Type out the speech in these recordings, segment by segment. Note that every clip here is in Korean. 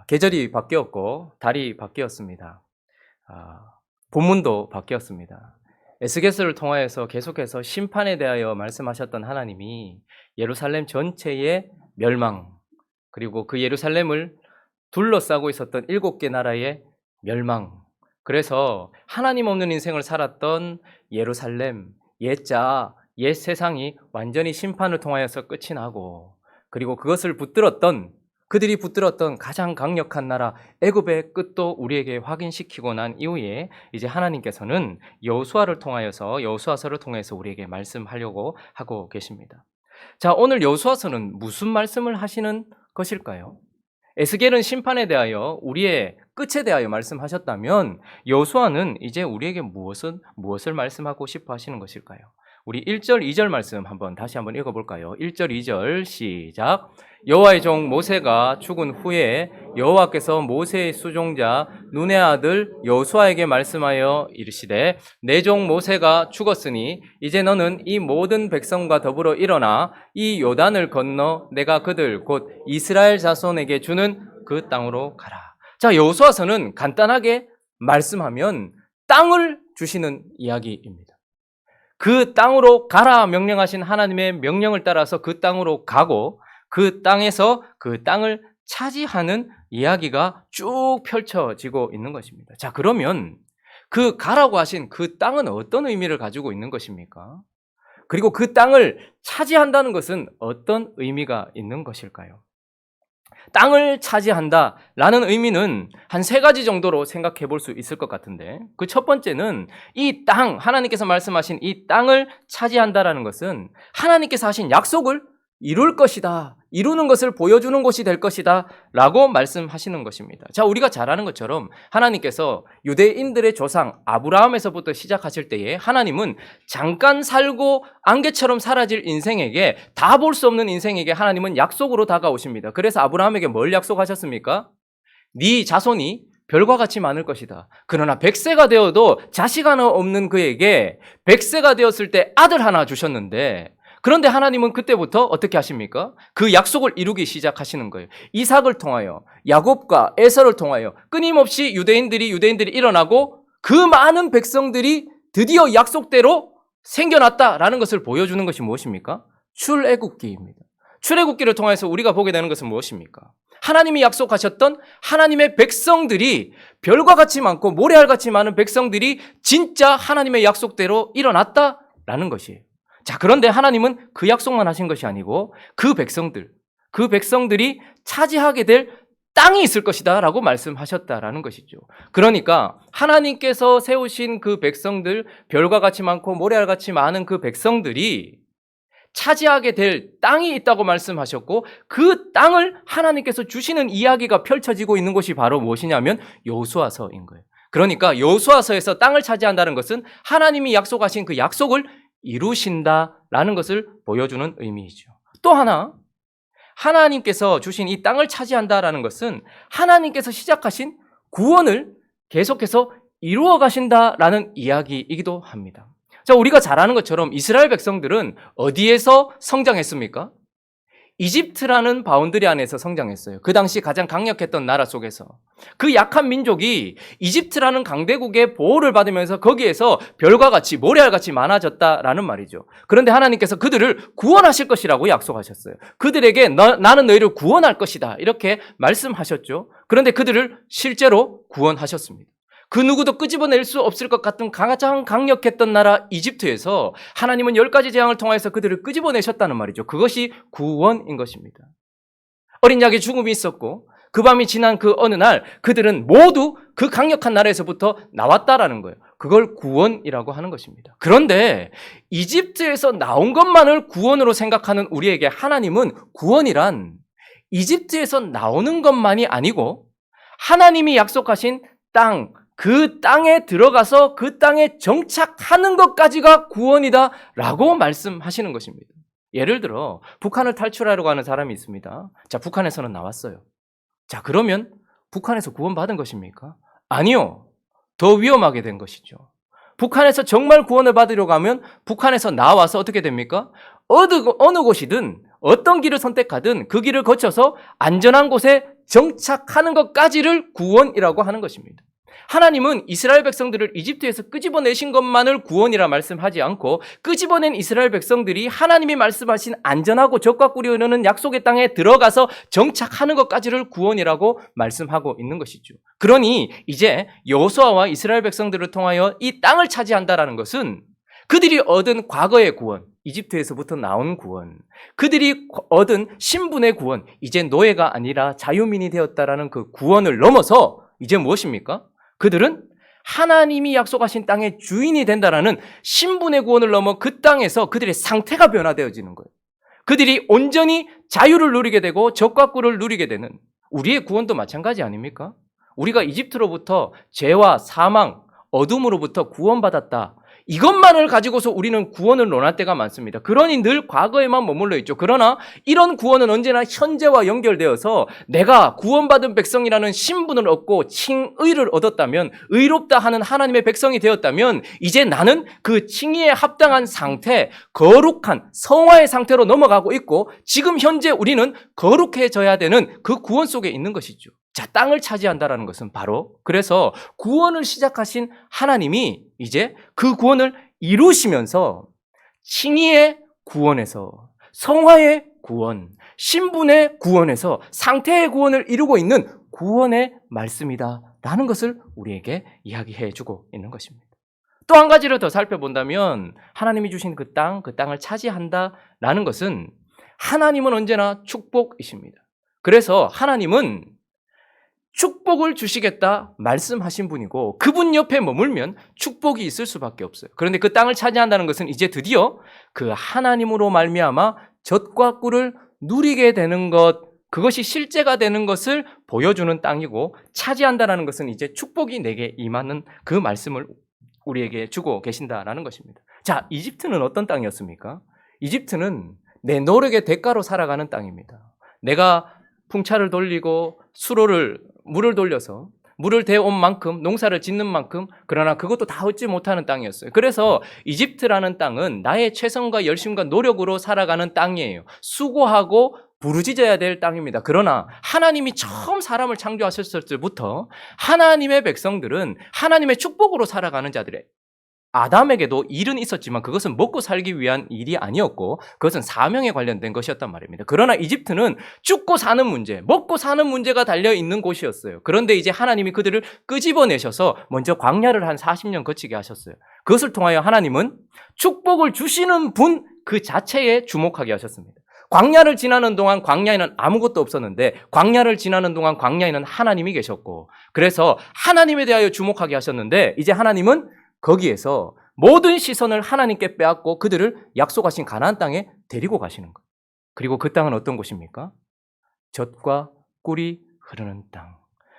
계절이 바뀌었고 달이 바뀌었습니다. 본문도 바뀌었습니다. 에스겔서를 통하여서 계속해서 심판에 대하여 말씀하셨던 하나님이 예루살렘 전체의 멸망, 그리고 그 예루살렘을 둘러싸고 있었던 7개 나라의 멸망, 그래서 하나님 없는 인생을 살았던 예루살렘, 옛자, 옛 세상이 완전히 심판을 통하여서 끝이 나고, 그리고 그것을 그들이 붙들었던 가장 강력한 나라 애굽의 끝도 우리에게 확인시키고 난 이후에 이제 하나님께서는 여호수아를 통하여서, 여호수아서를 통해서 우리에게 말씀하려고 하고 계십니다. 자, 오늘 여호수아서는 무슨 말씀을 하시는 것일까요? 에스겔은 심판에 대하여, 우리의 끝에 대하여 말씀하셨다면 여호수아는 이제 우리에게 무엇을 말씀하고 싶어 하시는 것일까요? 우리 1절, 2절 말씀 다시 한번 읽어볼까요? 1절, 2절 시작. 여호와의 종 모세가 죽은 후에 여호와께서 모세의 수종자 눈의 아들 여호수아에게 말씀하여 이르시되, 내 종 모세가 죽었으니 이제 너는 이 모든 백성과 더불어 일어나 이 요단을 건너 내가 그들 곧 이스라엘 자손에게 주는 그 땅으로 가라. 자, 여호수아서는 간단하게 말씀하면 땅을 주시는 이야기입니다. 그 땅으로 가라 명령하신 하나님의 명령을 따라서 그 땅으로 가고, 그 땅에서 그 땅을 차지하는 이야기가 쭉 펼쳐지고 있는 것입니다. 자, 그러면 그 가라고 하신 그 땅은 어떤 의미를 가지고 있는 것입니까? 그리고 그 땅을 차지한다는 것은 어떤 의미가 있는 것일까요? 땅을 차지한다라는 의미는 한 3가지 정도로 생각해 볼 수 있을 것 같은데, 그 첫 번째는 이 땅, 하나님께서 말씀하신 이 땅을 차지한다라는 것은 하나님께서 하신 약속을 이룰 것이다, 이루는 것을 보여주는 곳이 될 것이다 라고 말씀하시는 것입니다. 자, 우리가 잘 아는 것처럼 하나님께서 유대인들의 조상 아브라함에서부터 시작하실 때에 하나님은 잠깐 살고 안개처럼 사라질 인생에게, 다 볼 수 없는 인생에게 하나님은 약속으로 다가오십니다. 그래서 아브라함에게 뭘 약속하셨습니까? 네 자손이 별과 같이 많을 것이다. 그러나 100세가 되어도 자식 하나 없는 그에게 100세가 되었을 때 아들 하나 주셨는데, 그런데 하나님은 그때부터 어떻게 하십니까? 그 약속을 이루기 시작하시는 거예요. 이삭을 통하여, 야곱과 에서를 통하여 끊임없이 유대인들이 일어나고 그 많은 백성들이 드디어 약속대로 생겨났다라는 것을 보여주는 것이 무엇입니까? 출애굽기입니다. 출애굽기를 통해서 우리가 보게 되는 것은 무엇입니까? 하나님이 약속하셨던 하나님의 백성들이, 별과 같이 많고 모래알같이 많은 백성들이 진짜 하나님의 약속대로 일어났다라는 것이에요. 자, 그런데 하나님은 그 약속만 하신 것이 아니고 그 백성들이 차지하게 될 땅이 있을 것이다 라고 말씀하셨다라는 것이죠. 그러니까 하나님께서 세우신 그 백성들, 별과 같이 많고 모래알같이 많은 그 백성들이 차지하게 될 땅이 있다고 말씀하셨고, 그 땅을 하나님께서 주시는 이야기가 펼쳐지고 있는 것이 바로 무엇이냐면 여호수아서인 거예요. 그러니까 여호수아서에서 땅을 차지한다는 것은 하나님이 약속하신 그 약속을 이루신다라는 것을 보여주는 의미이죠. 또 하나, 하나님께서 주신 이 땅을 차지한다라는 것은 하나님께서 시작하신 구원을 계속해서 이루어 가신다라는 이야기이기도 합니다. 자, 우리가 잘 아는 것처럼 이스라엘 백성들은 어디에서 성장했습니까? 이집트라는 바운더리 안에서 성장했어요. 그 당시 가장 강력했던 나라 속에서. 그 약한 민족이 이집트라는 강대국의 보호를 받으면서 거기에서 별과 같이 모래알같이 많아졌다라는 말이죠. 그런데 하나님께서 그들을 구원하실 것이라고 약속하셨어요. 그들에게 나는 너희를 구원할 것이다 이렇게 말씀하셨죠. 그런데 그들을 실제로 구원하셨습니다. 그 누구도 끄집어낼 수 없을 것 같은 가장 강력했던 나라 이집트에서 하나님은 10가지 재앙을 통해서 그들을 끄집어내셨다는 말이죠. 그것이 구원인 것입니다. 어린 양의 죽음이 있었고 그 밤이 지난 그 어느 날 그들은 모두 그 강력한 나라에서부터 나왔다라는 거예요. 그걸 구원이라고 하는 것입니다. 그런데 이집트에서 나온 것만을 구원으로 생각하는 우리에게 하나님은 구원이란 이집트에서 나오는 것만이 아니고 하나님이 약속하신 땅, 그 땅에 들어가서 그 땅에 정착하는 것까지가 구원이다 라고 말씀하시는 것입니다. 예를 들어 북한을 탈출하려고 하는 사람이 있습니다. 자, 북한에서는 나왔어요. 자, 그러면 북한에서 구원받은 것입니까? 아니요. 더 위험하게 된 것이죠. 북한에서 정말 구원을 받으려고 하면 북한에서 나와서 어떻게 됩니까? 어느 곳이든 어떤 길을 선택하든 그 길을 거쳐서 안전한 곳에 정착하는 것까지를 구원이라고 하는 것입니다. 하나님은 이스라엘 백성들을 이집트에서 끄집어내신 것만을 구원이라 말씀하지 않고 끄집어낸 이스라엘 백성들이 하나님이 말씀하신 안전하고 적과 꿀이 흐르는 약속의 땅에 들어가서 정착하는 것까지를 구원이라고 말씀하고 있는 것이죠. 그러니 이제 여호수아와 이스라엘 백성들을 통하여 이 땅을 차지한다라는 것은 그들이 얻은 과거의 구원, 이집트에서부터 나온 구원, 그들이 얻은 신분의 구원, 이제 노예가 아니라 자유민이 되었다라는 그 구원을 넘어서 이제 무엇입니까? 그들은 하나님이 약속하신 땅의 주인이 된다라는 신분의 구원을 넘어 그 땅에서 그들의 상태가 변화되어지는 거예요. 그들이 온전히 자유를 누리게 되고 적과 꿀을 누리게 되는, 우리의 구원도 마찬가지 아닙니까? 우리가 이집트로부터 죄와 사망, 어둠으로부터 구원받았다. 이것만을 가지고서 우리는 구원을 논할 때가 많습니다. 그러니 늘 과거에만 머물러 있죠. 그러나 이런 구원은 언제나 현재와 연결되어서 내가 구원받은 백성이라는 신분을 얻고 칭의를 얻었다면, 의롭다 하는 하나님의 백성이 되었다면 이제 나는 그 칭의에 합당한 상태, 거룩한 성화의 상태로 넘어가고 있고 지금 현재 우리는 거룩해져야 되는 그 구원 속에 있는 것이죠. 자, 땅을 차지한다라는 것은 바로 그래서 구원을 시작하신 하나님이 이제 그 구원을 이루시면서 칭의의 구원에서 성화의 구원, 신분의 구원에서 상태의 구원을 이루고 있는 구원의 말씀이다라는 것을 우리에게 이야기해 주고 있는 것입니다. 또 한 가지를 더 살펴본다면 하나님이 주신 그 땅을 차지한다라는 것은 하나님은 언제나 축복이십니다. 그래서 하나님은 축복을 주시겠다 말씀하신 분이고 그분 옆에 머물면 축복이 있을 수밖에 없어요. 그런데 그 땅을 차지한다는 것은 이제 드디어 그 하나님으로 말미암아 젖과 꿀을 누리게 되는 것, 그것이 실제가 되는 것을 보여주는 땅이고 차지한다는 것은 이제 축복이 내게 임하는 그 말씀을 우리에게 주고 계신다라는 것입니다. 자, 이집트는 어떤 땅이었습니까? 이집트는 내 노력의 대가로 살아가는 땅입니다. 내가 풍차를 돌리고 물을 돌려서 물을 대온 만큼 농사를 짓는 만큼 그러나 그것도 다 얻지 못하는 땅이었어요. 그래서 이집트라는 땅은 나의 최선과 열심과 노력으로 살아가는 땅이에요. 수고하고 부르짖어야 될 땅입니다. 그러나 하나님이 처음 사람을 창조하셨을 때부터 하나님의 백성들은 하나님의 축복으로 살아가는 자들의 아담에게도 일은 있었지만 그것은 먹고 살기 위한 일이 아니었고 그것은 사명에 관련된 것이었단 말입니다. 그러나 이집트는 죽고 사는 문제, 먹고 사는 문제가 달려있는 곳이었어요. 그런데 이제 하나님이 그들을 끄집어내셔서 먼저 광야를 한 40년 거치게 하셨어요. 그것을 통하여 하나님은 축복을 주시는 분 그 자체에 주목하게 하셨습니다. 광야를 지나는 동안 광야에는 아무것도 없었는데 광야를 지나는 동안 광야에는 하나님이 계셨고 그래서 하나님에 대하여 주목하게 하셨는데 이제 하나님은 거기에서 모든 시선을 하나님께 빼앗고 그들을 약속하신 가나안 땅에 데리고 가시는 거예요. 그리고 그 땅은 어떤 곳입니까? 젖과 꿀이 흐르는 땅.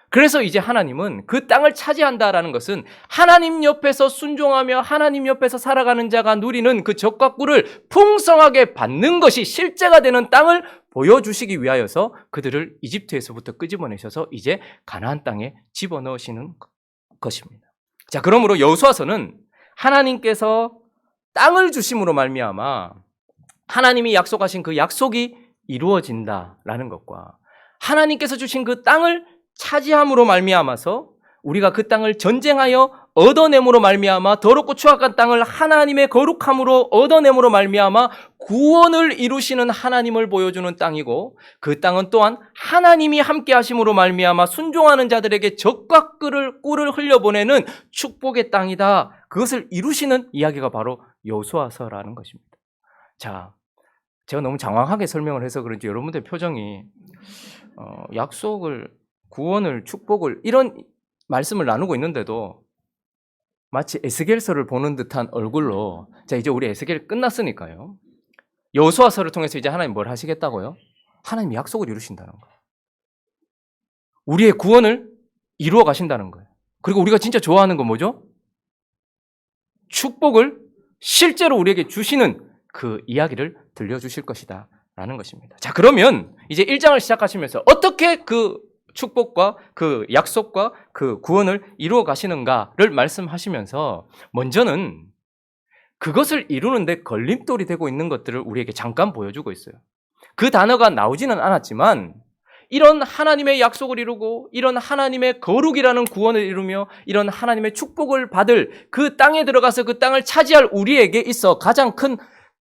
그래서 이제 하나님은 그 땅을 차지한다라는 것은 하나님 옆에서 순종하며 하나님 옆에서 살아가는 자가 누리는 그 젖과 꿀을 풍성하게 받는 것이 실제가 되는 땅을 보여주시기 위하여서 그들을 이집트에서부터 끄집어내셔서 이제 가나안 땅에 집어넣으시는 것입니다. 자, 그러므로 여호수아서는 하나님께서 땅을 주심으로 말미암아 하나님이 약속하신 그 약속이 이루어진다라는 것과 하나님께서 주신 그 땅을 차지함으로 말미암아서 우리가 그 땅을 전쟁하여 얻어냄으로 말미암아 더럽고 추악한 땅을 하나님의 거룩함으로 얻어냄으로 말미암아 구원을 이루시는 하나님을 보여주는 땅이고 그 땅은 또한 하나님이 함께 하심으로 말미암아 순종하는 자들에게 젖과 꿀을 흘려보내는 축복의 땅이다. 그것을 이루시는 이야기가 바로 여호수아서라는 것입니다. 자, 제가 너무 장황하게 설명을 해서 그런지 여러분들 표정이 약속을, 구원을, 축복을 이런 말씀을 나누고 있는데도 마치 에스겔서를 보는 듯한 얼굴로 자, 이제 우리 에스겔 끝났으니까요. 여호수아서를 통해서 이제 하나님 뭘 하시겠다고요? 하나님 약속을 이루신다는 거예요. 우리의 구원을 이루어 가신다는 거예요. 그리고 우리가 진짜 좋아하는 건 뭐죠? 축복을 실제로 우리에게 주시는 그 이야기를 들려주실 것이다 라는 것입니다. 자, 그러면 이제 1장을 시작하시면서 어떻게 그 축복과 그 약속과 그 구원을 이루어 가시는가를 말씀하시면서 먼저는 그것을 이루는데 걸림돌이 되고 있는 것들을 우리에게 잠깐 보여주고 있어요. 그 단어가 나오지는 않았지만 이런 하나님의 약속을 이루고 이런 하나님의 거룩이라는 구원을 이루며 이런 하나님의 축복을 받을 그 땅에 들어가서 그 땅을 차지할 우리에게 있어 가장 큰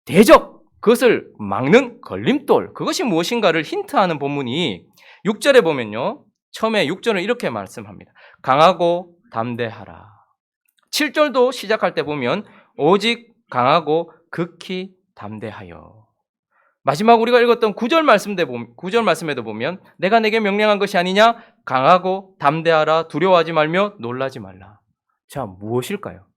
대적, 그것을 막는 걸림돌, 그것이 무엇인가를 힌트하는 본문이 6절에 보면요. 처음에 6절은 이렇게 말씀합니다. 강하고 담대하라. 7절도 시작할 때 보면 오직 강하고 극히 담대하여. 마지막 우리가 읽었던 9절 말씀에도 보면 내가 내게 명령한 것이 아니냐? 강하고 담대하라. 두려워하지 말며 놀라지 말라. 자, 무엇일까요?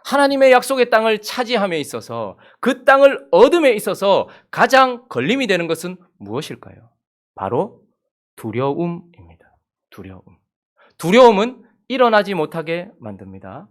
하나님의 약속의 땅을 차지함에 있어서 그 땅을 얻음에 있어서 가장 걸림이 되는 것은 무엇일까요? 바로 두려움입니다. 두려움. 두려움은 일어나지 못하게 만듭니다.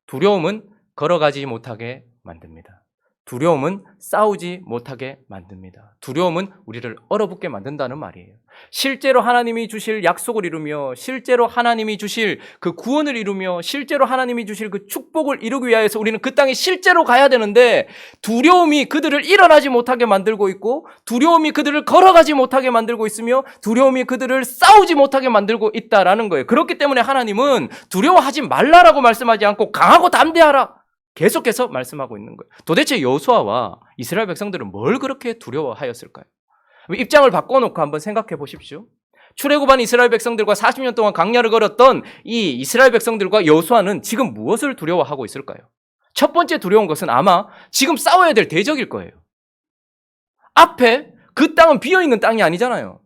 두려움은 걸어가지 못하게 만듭니다. 두려움은 싸우지 못하게 만듭니다. 두려움은 우리를 얼어붙게 만든다는 말이에요. 실제로 하나님이 주실 약속을 이루며 실제로 하나님이 주실 그 구원을 이루며 실제로 하나님이 주실 그 축복을 이루기 위하여서 우리는 그 땅에 실제로 가야 되는데 두려움이 그들을 일어나지 못하게 만들고 있고 두려움이 그들을 걸어가지 못하게 만들고 있으며 두려움이 그들을 싸우지 못하게 만들고 있다라는 거예요. 그렇기 때문에 하나님은 두려워하지 말라라고 말씀하지 않고 강하고 담대하라 계속해서 말씀하고 있는 거예요. 도대체 여호수아와 이스라엘 백성들은 뭘 그렇게 두려워하였을까요? 입장을 바꿔놓고 한번 생각해 보십시오. 출애굽한 이스라엘 백성들과 40년 동안 광야를 걸었던 이 이스라엘 백성들과 여호수아는 지금 무엇을 두려워하고 있을까요? 첫 번째 두려운 것은 아마 지금 싸워야 될 대적일 거예요. 앞에 그 땅은 비어있는 땅이 아니잖아요.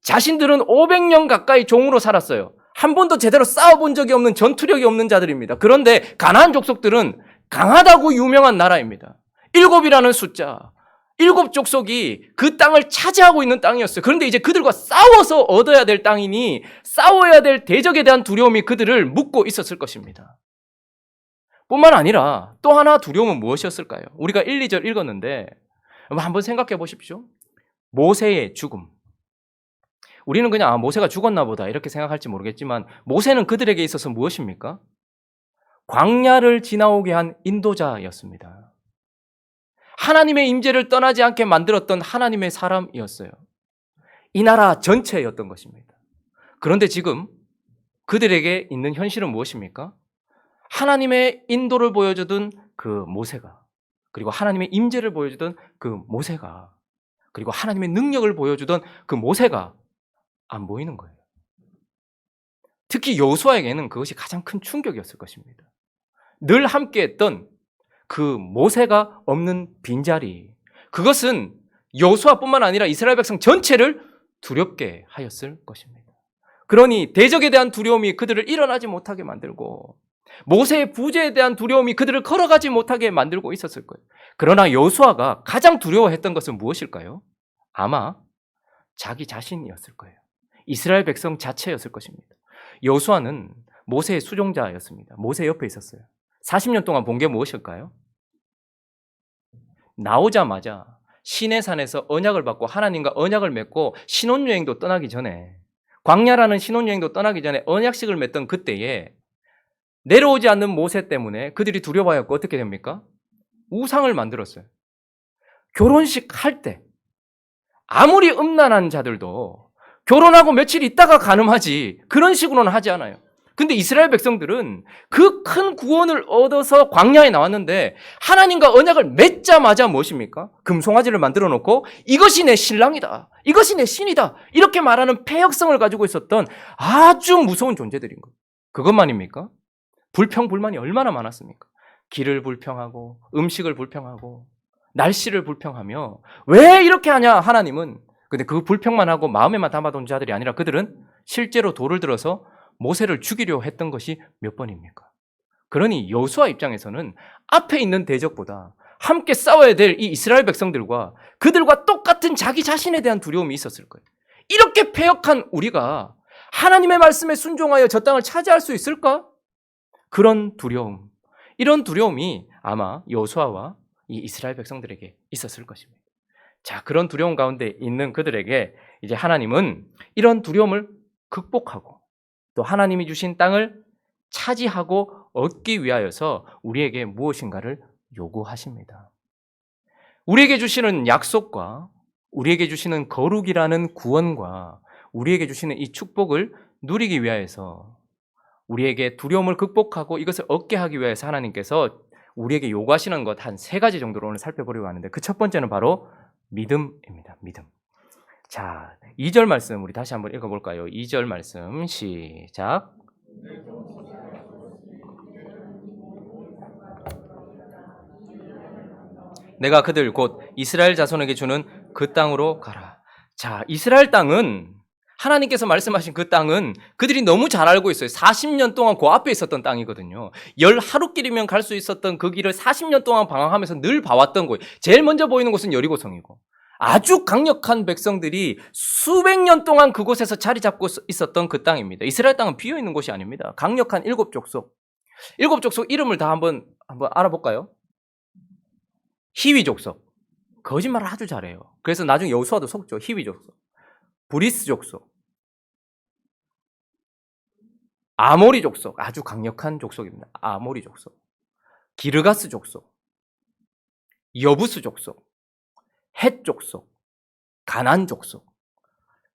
자신들은 500년 가까이 종으로 살았어요. 한 번도 제대로 싸워본 적이 없는 전투력이 없는 자들입니다. 그런데 가나안 족속들은 강하다고 유명한 나라입니다. 7이라는 숫자, 7 족속이 그 땅을 차지하고 있는 땅이었어요. 그런데 이제 그들과 싸워서 얻어야 될 땅이니 싸워야 될 대적에 대한 두려움이 그들을 묶고 있었을 것입니다. 뿐만 아니라 또 하나 두려움은 무엇이었을까요? 우리가 1, 2절 읽었는데 한번 생각해 보십시오. 모세의 죽음. 우리는 그냥 모세가 죽었나 보다 이렇게 생각할지 모르겠지만 모세는 그들에게 있어서 무엇입니까? 광야를 지나오게 한 인도자였습니다. 하나님의 임재를 떠나지 않게 만들었던 하나님의 사람이었어요. 이 나라 전체였던 것입니다. 그런데 지금 그들에게 있는 현실은 무엇입니까? 하나님의 인도를 보여주던 그 모세가, 그리고 하나님의 임재를 보여주던 그 모세가, 그리고 하나님의 능력을 보여주던 그 모세가 안 보이는 거예요. 특히 여호수아에게는 그것이 가장 큰 충격이었을 것입니다. 늘 함께했던 그 모세가 없는 빈자리, 그것은 여호수아뿐만 아니라 이스라엘 백성 전체를 두렵게 하였을 것입니다. 그러니 대적에 대한 두려움이 그들을 일어나지 못하게 만들고 모세의 부재에 대한 두려움이 그들을 걸어가지 못하게 만들고 있었을 거예요. 그러나 여호수아가 가장 두려워했던 것은 무엇일까요? 아마 자기 자신이었을 거예요. 이스라엘 백성 자체였을 것입니다. 여호수아는 모세의 수종자였습니다. 모세 옆에 있었어요. 40년 동안 본 게 무엇일까요? 나오자마자 시내산에서 언약을 받고 하나님과 언약을 맺고 신혼여행도 떠나기 전에, 광야라는 신혼여행도 떠나기 전에 언약식을 맺던 그때에 내려오지 않는 모세 때문에 그들이 두려워하였고 어떻게 됩니까? 우상을 만들었어요. 결혼식 할 때 아무리 음란한 자들도 결혼하고 며칠 있다가 간음하지 그런 식으로는 하지 않아요. 근데 이스라엘 백성들은 그 큰 구원을 얻어서 광야에 나왔는데 하나님과 언약을 맺자마자 무엇입니까? 금송아지를 만들어 놓고 이것이 내 신랑이다, 이것이 내 신이다 이렇게 말하는 폐역성을 가지고 있었던 아주 무서운 존재들인 거예요. 그것만입니까? 불평, 불만이 얼마나 많았습니까? 길을 불평하고 음식을 불평하고 날씨를 불평하며 왜 이렇게 하냐 하나님은. 근데 그 불평만 하고 마음에만 담아둔 자들이 아니라 그들은 실제로 돌을 들어서 모세를 죽이려 했던 것이 몇 번입니까? 그러니 여호수아 입장에서는 앞에 있는 대적보다 함께 싸워야 될 이 이스라엘 백성들과 그들과 똑같은 자기 자신에 대한 두려움이 있었을 거예요. 이렇게 패역한 우리가 하나님의 말씀에 순종하여 저 땅을 차지할 수 있을까? 그런 두려움, 이런 두려움이 아마 여호수아와 이 이스라엘 백성들에게 있었을 것입니다. 자, 그런 두려움 가운데 있는 그들에게 이제 하나님은 이런 두려움을 극복하고 또 하나님이 주신 땅을 차지하고 얻기 위하여서 우리에게 무엇인가를 요구하십니다. 우리에게 주시는 약속과 우리에게 주시는 거룩이라는 구원과 우리에게 주시는 이 축복을 누리기 위하여서 우리에게 두려움을 극복하고 이것을 얻게 하기 위해서 하나님께서 우리에게 요구하시는 것 한 3가지 정도로 오늘 살펴보려고 하는데 그 첫 번째는 바로 믿음입니다. 믿음. 자, 2절 말씀 우리 다시 한번 읽어볼까요? 2절 말씀 시작. 내가 그들 곧 이스라엘 자손에게 주는 그 땅으로 가라. 자, 이스라엘 땅은 하나님께서 말씀하신 그 땅은 그들이 너무 잘 알고 있어요. 40년 동안 그 앞에 있었던 땅이거든요. 10하루길이면 갈 수 있었던 그 길을 40년 동안 방황하면서 늘 봐왔던 거예요. 제일 먼저 보이는 곳은 여리고성이고 아주 강력한 백성들이 수백 년 동안 그곳에서 자리 잡고 있었던 그 땅입니다. 이스라엘 땅은 비어있는 곳이 아닙니다. 강력한 7족속. 7족속 이름을 다 한번 알아볼까요? 히위 족속. 거짓말을 아주 잘해요. 그래서 나중에 여호수아도 속죠. 히위 족속. 브리스 족속. 아모리 족속. 아주 강력한 족속입니다. 아모리 족속. 기르가스 족속. 여부스 족속. 헷 족속. 가나안 족속.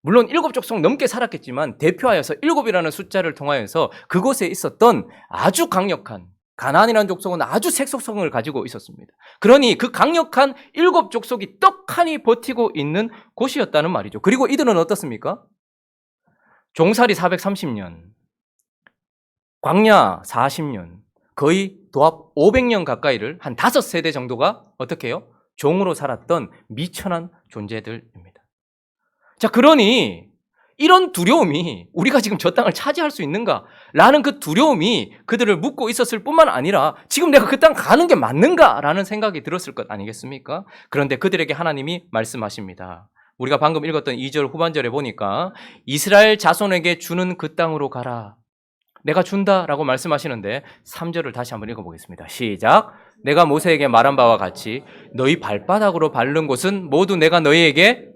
물론 7족속 넘게 살았겠지만 대표하여서 7이라는 숫자를 통하여서 그곳에 있었던 아주 강력한 가나안이라는 족속은 아주 색속성을 가지고 있었습니다. 그러니 그 강력한 7족속이 떡하니 버티고 있는 곳이었다는 말이죠. 그리고 이들은 어떻습니까? 종살이 430년, 광야 40년, 거의 도합 500년 가까이를 한 5세대 정도가 어떻게 해요? 종으로 살았던 미천한 존재들입니다. 자, 그러니 이런 두려움이 우리가 지금 저 땅을 차지할 수 있는가라는 그 두려움이 그들을 묻고 있었을 뿐만 아니라 지금 내가 그 땅 가는 게 맞는가라는 생각이 들었을 것 아니겠습니까? 그런데 그들에게 하나님이 말씀하십니다. 우리가 방금 읽었던 2절 후반절에 보니까 이스라엘 자손에게 주는 그 땅으로 가라. 내가 준다라고 말씀하시는데 3절을 다시 한번 읽어보겠습니다. 시작. 내가 모세에게 말한 바와 같이 너희 발바닥으로 밟는 곳은 모두 내가 너희에게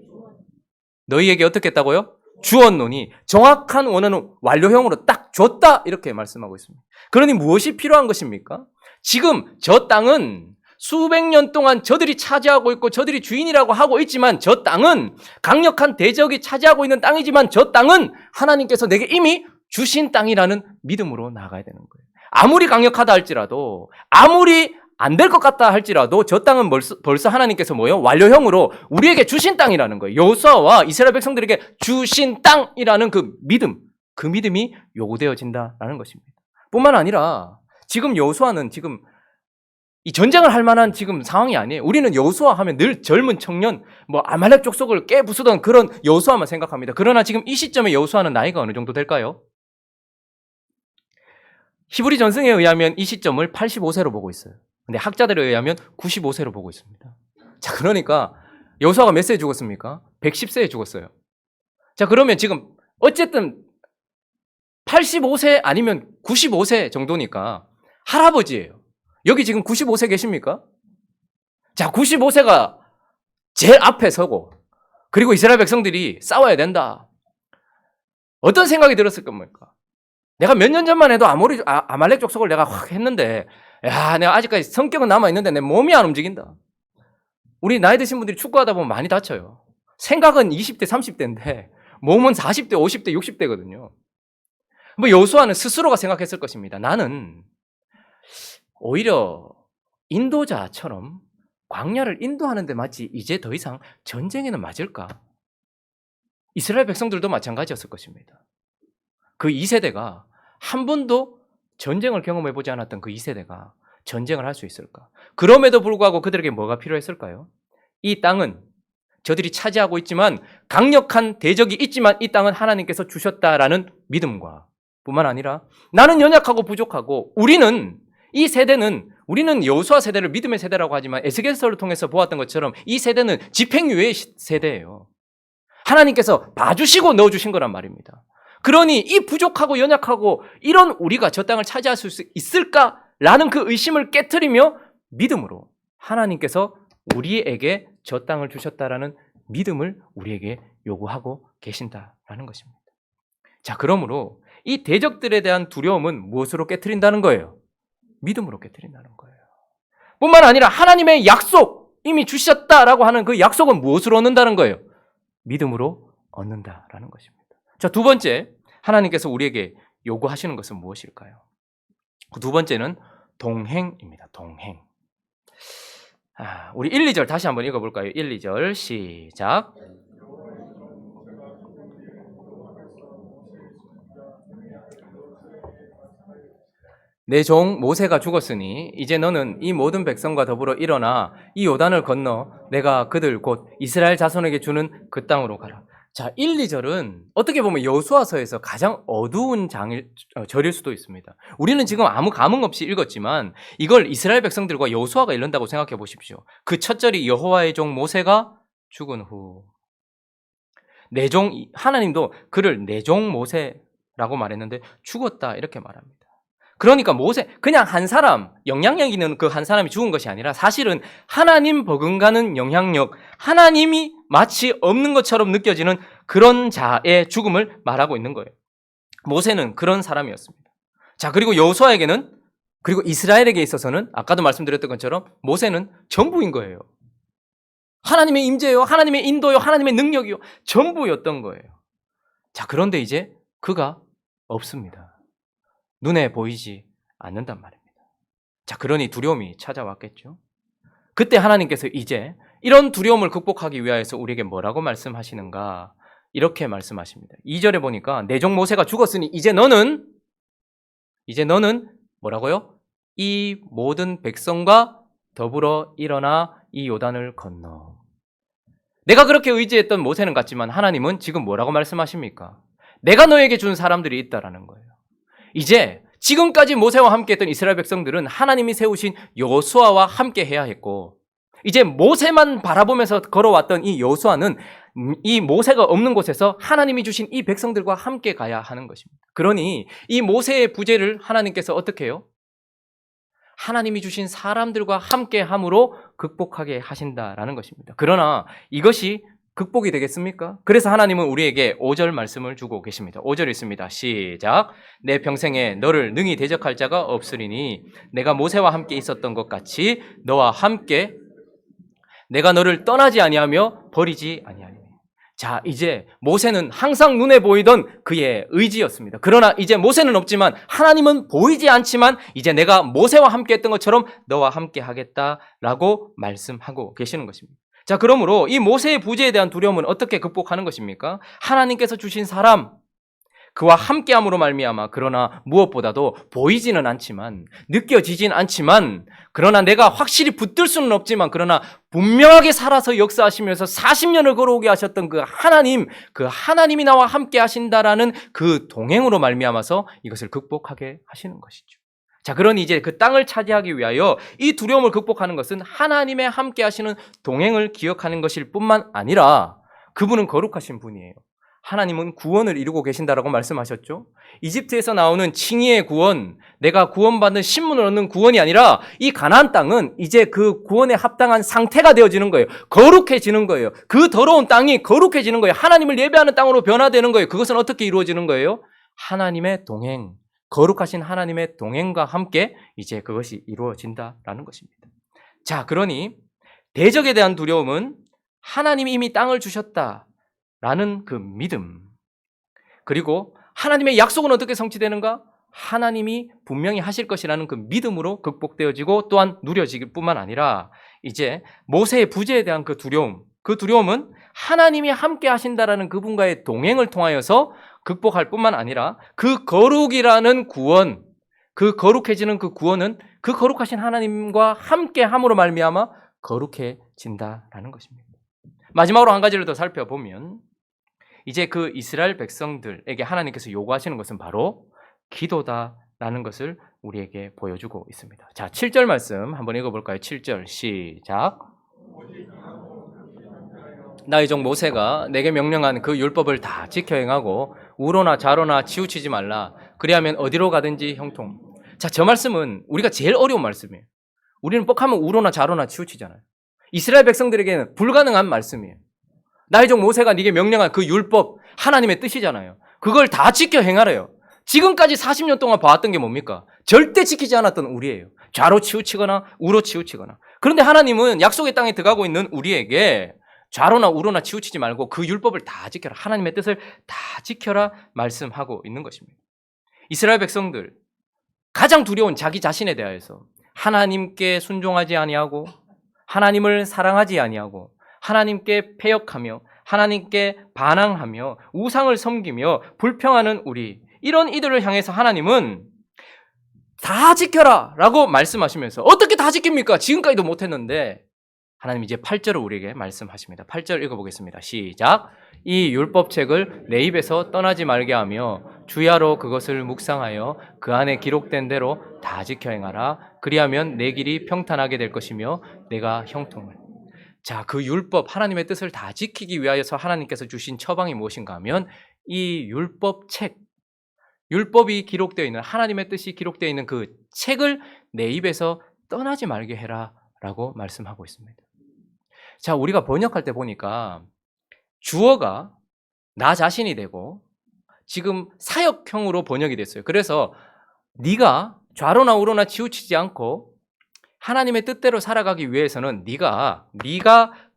어떻게 했다고요? 주었노니 정확한 원어는 완료형으로 딱 줬다 이렇게 말씀하고 있습니다. 그러니 무엇이 필요한 것입니까? 지금 저 땅은 수백 년 동안 저들이 차지하고 있고 저들이 주인이라고 하고 있지만 저 땅은 강력한 대적이 차지하고 있는 땅이지만 저 땅은 하나님께서 내게 이미 주신 땅이라는 믿음으로 나가야 되는 거예요. 아무리 강력하다 할지라도 아무리 안 될 것 같다 할지라도 저 땅은 벌써 하나님께서 뭐예요? 완료형으로 우리에게 주신 땅이라는 거예요. 여호수아와 이스라엘 백성들에게 주신 땅이라는 그 믿음이 요구되어진다라는 것입니다. 뿐만 아니라 지금 여호수아는 지금 이 전쟁을 할 만한 지금 상황이 아니에요. 우리는 여호수아 하면 늘 젊은 청년, 아말렉 족속을 깨부수던 그런 여호수아만 생각합니다. 그러나 지금 이 시점에 여호수아는 나이가 어느 정도 될까요? 히브리 전승에 의하면 이 시점을 85세로 보고 있어요. 근데 학자들에 의하면 95세로 보고 있습니다. 자, 그러니까 여호수아가 몇 세에 죽었습니까? 110세에 죽었어요. 자, 그러면 지금 어쨌든 85세 아니면 95세 정도니까 할아버지예요. 여기 지금 95세 계십니까? 자, 95세가 제일 앞에 서고 그리고 이스라엘 백성들이 싸워야 된다. 어떤 생각이 들었을 겁니까? 내가 몇 년 전만 해도 아말렉 족속을 내가 확 했는데 내가 아직까지 성격은 남아있는데 내 몸이 안 움직인다. 우리 나이 드신 분들이 축구하다 보면 많이 다쳐요. 생각은 20대, 30대인데 몸은 40대, 50대, 60대거든요. 여호수아는 스스로가 생각했을 것입니다. 나는 오히려 인도자처럼 광야를 인도하는 데 맞지 이제 더 이상 전쟁에는 맞을까? 이스라엘 백성들도 마찬가지였을 것입니다. 그 2세대가 한 번도 전쟁을 경험해보지 않았던 그 2세대가 전쟁을 할 수 있을까? 그럼에도 불구하고 그들에게 뭐가 필요했을까요? 이 땅은 저들이 차지하고 있지만 강력한 대적이 있지만 이 땅은 하나님께서 주셨다라는 믿음과 뿐만 아니라 나는 연약하고 부족하고 우리는 여호수아 세대를 믿음의 세대라고 하지만 에스겔서를 통해서 보았던 것처럼 이 세대는 집행유예의 세대예요. 하나님께서 봐주시고 넣어주신 거란 말입니다. 그러니 이 부족하고 연약하고 이런 우리가 저 땅을 차지할 수 있을까라는 그 의심을 깨트리며 믿음으로 하나님께서 우리에게 저 땅을 주셨다라는 믿음을 우리에게 요구하고 계신다라는 것입니다. 자, 그러므로 이 대적들에 대한 두려움은 무엇으로 깨트린다는 거예요? 믿음으로 깨트린다는 거예요. 뿐만 아니라 하나님의 약속, 이미 주셨다라고 하는 그 약속은 무엇으로 얻는다는 거예요? 믿음으로 얻는다라는 것입니다. 자, 두 번째, 하나님께서 우리에게 요구하시는 것은 무엇일까요? 그 두 번째는 동행입니다. 동행. 우리 1, 2절 다시 한번 읽어볼까요? 1, 2절 시작. 내 종 모세가 죽었으니 이제 너는 이 모든 백성과 더불어 일어나 이 요단을 건너 내가 그들 곧 이스라엘 자손에게 주는 그 땅으로 가라. 자, 1, 2절은 어떻게 보면 여호수아서에서 가장 어두운 절일 수도 있습니다. 우리는 지금 아무 감흥 없이 읽었지만 이걸 이스라엘 백성들과 여호수아가 읽는다고 생각해 보십시오. 그 첫 절이 여호와의 종 모세가 죽은 후. 내 종, 하나님도 그를 내 종 모세라고 말했는데 죽었다 이렇게 말합니다. 그러니까 모세, 그냥 한 사람, 영향력 있는 그 한 사람이 죽은 것이 아니라 사실은 하나님 버금가는 영향력, 하나님이 마치 없는 것처럼 느껴지는 그런 자의 죽음을 말하고 있는 거예요. 모세는 그런 사람이었습니다. 자, 그리고 여호수아에게는, 그리고 이스라엘에게 있어서는 아까도 말씀드렸던 것처럼 모세는 전부인 거예요. 하나님의 임재요, 하나님의 인도요, 하나님의 능력이요, 전부였던 거예요. 자, 그런데 이제 그가 없습니다. 눈에 보이지 않는단 말입니다. 자, 그러니 두려움이 찾아왔겠죠. 그때 하나님께서 이제 이런 두려움을 극복하기 위하여서 우리에게 뭐라고 말씀하시는가? 이렇게 말씀하십니다. 2절에 보니까 내 종 모세가 죽었으니 이제 너는 뭐라고요? 이 모든 백성과 더불어 일어나 이 요단을 건너. 내가 그렇게 의지했던 모세는 같지만 하나님은 지금 뭐라고 말씀하십니까? 내가 너에게 준 사람들이 있다라는 거예요. 이제 지금까지 모세와 함께했던 이스라엘 백성들은 하나님이 세우신 여호수아와 함께 해야 했고, 이제 모세만 바라보면서 걸어왔던 이 여호수아는 이 모세가 없는 곳에서 하나님이 주신 이 백성들과 함께 가야 하는 것입니다. 그러니 이 모세의 부재를 하나님께서 어떻게 해요? 하나님이 주신 사람들과 함께 함으로 극복하게 하신다라는 것입니다. 그러나 이것이 극복이 되겠습니까? 그래서 하나님은 우리에게 5절 말씀을 주고 계십니다. 5절 있습니다. 시작. 내 평생에 너를 능히 대적할 자가 없으리니 내가 모세와 함께 있었던 것 같이 너와 함께 내가 너를 떠나지 아니하며 버리지 아니하리니. 자, 이제 모세는 항상 눈에 보이던 그의 의지였습니다. 그러나 이제 모세는 없지만 하나님은 보이지 않지만 이제 내가 모세와 함께 했던 것처럼 너와 함께 하겠다라고 말씀하고 계시는 것입니다. 자, 그러므로 이 모세의 부재에 대한 두려움은 어떻게 극복하는 것입니까? 하나님께서 주신 사람, 그와 함께함으로 말미암아, 그러나 무엇보다도 보이지는 않지만, 느껴지진 않지만, 그러나 내가 확실히 붙들 수는 없지만, 그러나 분명하게 살아서 역사하시면서 40년을 걸어오게 하셨던 그 하나님이 나와 함께 하신다라는 그 동행으로 말미암아서 이것을 극복하게 하시는 것이죠. 자, 그러니 이제 그 땅을 차지하기 위하여 이 두려움을 극복하는 것은 하나님의 함께 하시는 동행을 기억하는 것일 뿐만 아니라 그분은 거룩하신 분이에요. 하나님은 구원을 이루고 계신다라고 말씀하셨죠. 이집트에서 나오는 칭의의 구원, 내가 구원받는 신분을 얻는 구원이 아니라 이 가나안 땅은 이제 그 구원에 합당한 상태가 되어지는 거예요. 거룩해지는 거예요. 그 더러운 땅이 거룩해지는 거예요. 하나님을 예배하는 땅으로 변화되는 거예요. 그것은 어떻게 이루어지는 거예요? 하나님의 동행, 거룩하신 하나님의 동행과 함께 이제 그것이 이루어진다라는 것입니다. 자, 그러니 대적에 대한 두려움은 하나님이 이미 땅을 주셨다라는 그 믿음, 그리고 하나님의 약속은 어떻게 성취되는가? 하나님이 분명히 하실 것이라는 그 믿음으로 극복되어지고 또한 누려지길 뿐만 아니라 이제 모세의 부재에 대한 그 두려움은 하나님이 함께 하신다라는 그분과의 동행을 통하여서 극복할 뿐만 아니라 그 거룩이라는 구원, 그 거룩해지는 그 구원은 그 거룩하신 하나님과 함께 함으로 말미암아 거룩해진다라는 것입니다. 마지막으로 한 가지를 더 살펴보면 이제 그 이스라엘 백성들에게 하나님께서 요구하시는 것은 바로 기도다라는 것을 우리에게 보여주고 있습니다. 자, 7절 말씀 한번 읽어볼까요? 7절 시작. 나의 종 모세가 내게 명령한 그 율법을 다 지켜 행하고 우로나 좌로나 치우치지 말라. 그리하면 어디로 가든지 형통. 자, 저 말씀은 우리가 제일 어려운 말씀이에요. 우리는 뻑하면 우로나 좌로나 치우치잖아요. 이스라엘 백성들에게는 불가능한 말씀이에요. 나의 종 모세가 네게 명령한 그 율법, 하나님의 뜻이잖아요. 그걸 다 지켜 행하래요. 지금까지 40년 동안 봐왔던 게 뭡니까? 절대 지키지 않았던 우리예요. 좌로 치우치거나 우로 치우치거나. 그런데 하나님은 약속의 땅에 들어가고 있는 우리에게 좌로나 우로나 치우치지 말고 그 율법을 다 지켜라. 하나님의 뜻을 다 지켜라 말씀하고 있는 것입니다. 이스라엘 백성들 가장 두려운 자기 자신에 대하여서 하나님께 순종하지 아니하고 하나님을 사랑하지 아니하고 하나님께 패역하며 하나님께 반항하며 우상을 섬기며 불평하는 우리, 이런 이들을 향해서 하나님은 다 지켜라 라고 말씀하시면서, 어떻게 다 지킵니까? 지금까지도 못했는데 하나님 이제 8절을 우리에게 말씀하십니다. 8절 읽어보겠습니다. 시작. 이 율법책을 내 입에서 떠나지 말게 하며 주야로 그것을 묵상하여 그 안에 기록된 대로 다 지켜 행하라. 그리하면 내 길이 평탄하게 될 것이며 내가 형통을. 자, 그 율법, 하나님의 뜻을 다 지키기 위하여서 하나님께서 주신 처방이 무엇인가 하면 이 율법책, 율법이 기록되어 있는, 하나님의 뜻이 기록되어 있는 그 책을 내 입에서 떠나지 말게 해라 라고 말씀하고 있습니다. 자, 우리가 번역할 때 보니까 주어가 나 자신이 되고 지금 사역형으로 번역이 됐어요. 그래서 네가 좌로나 우로나 치우치지 않고 하나님의 뜻대로 살아가기 위해서는 네가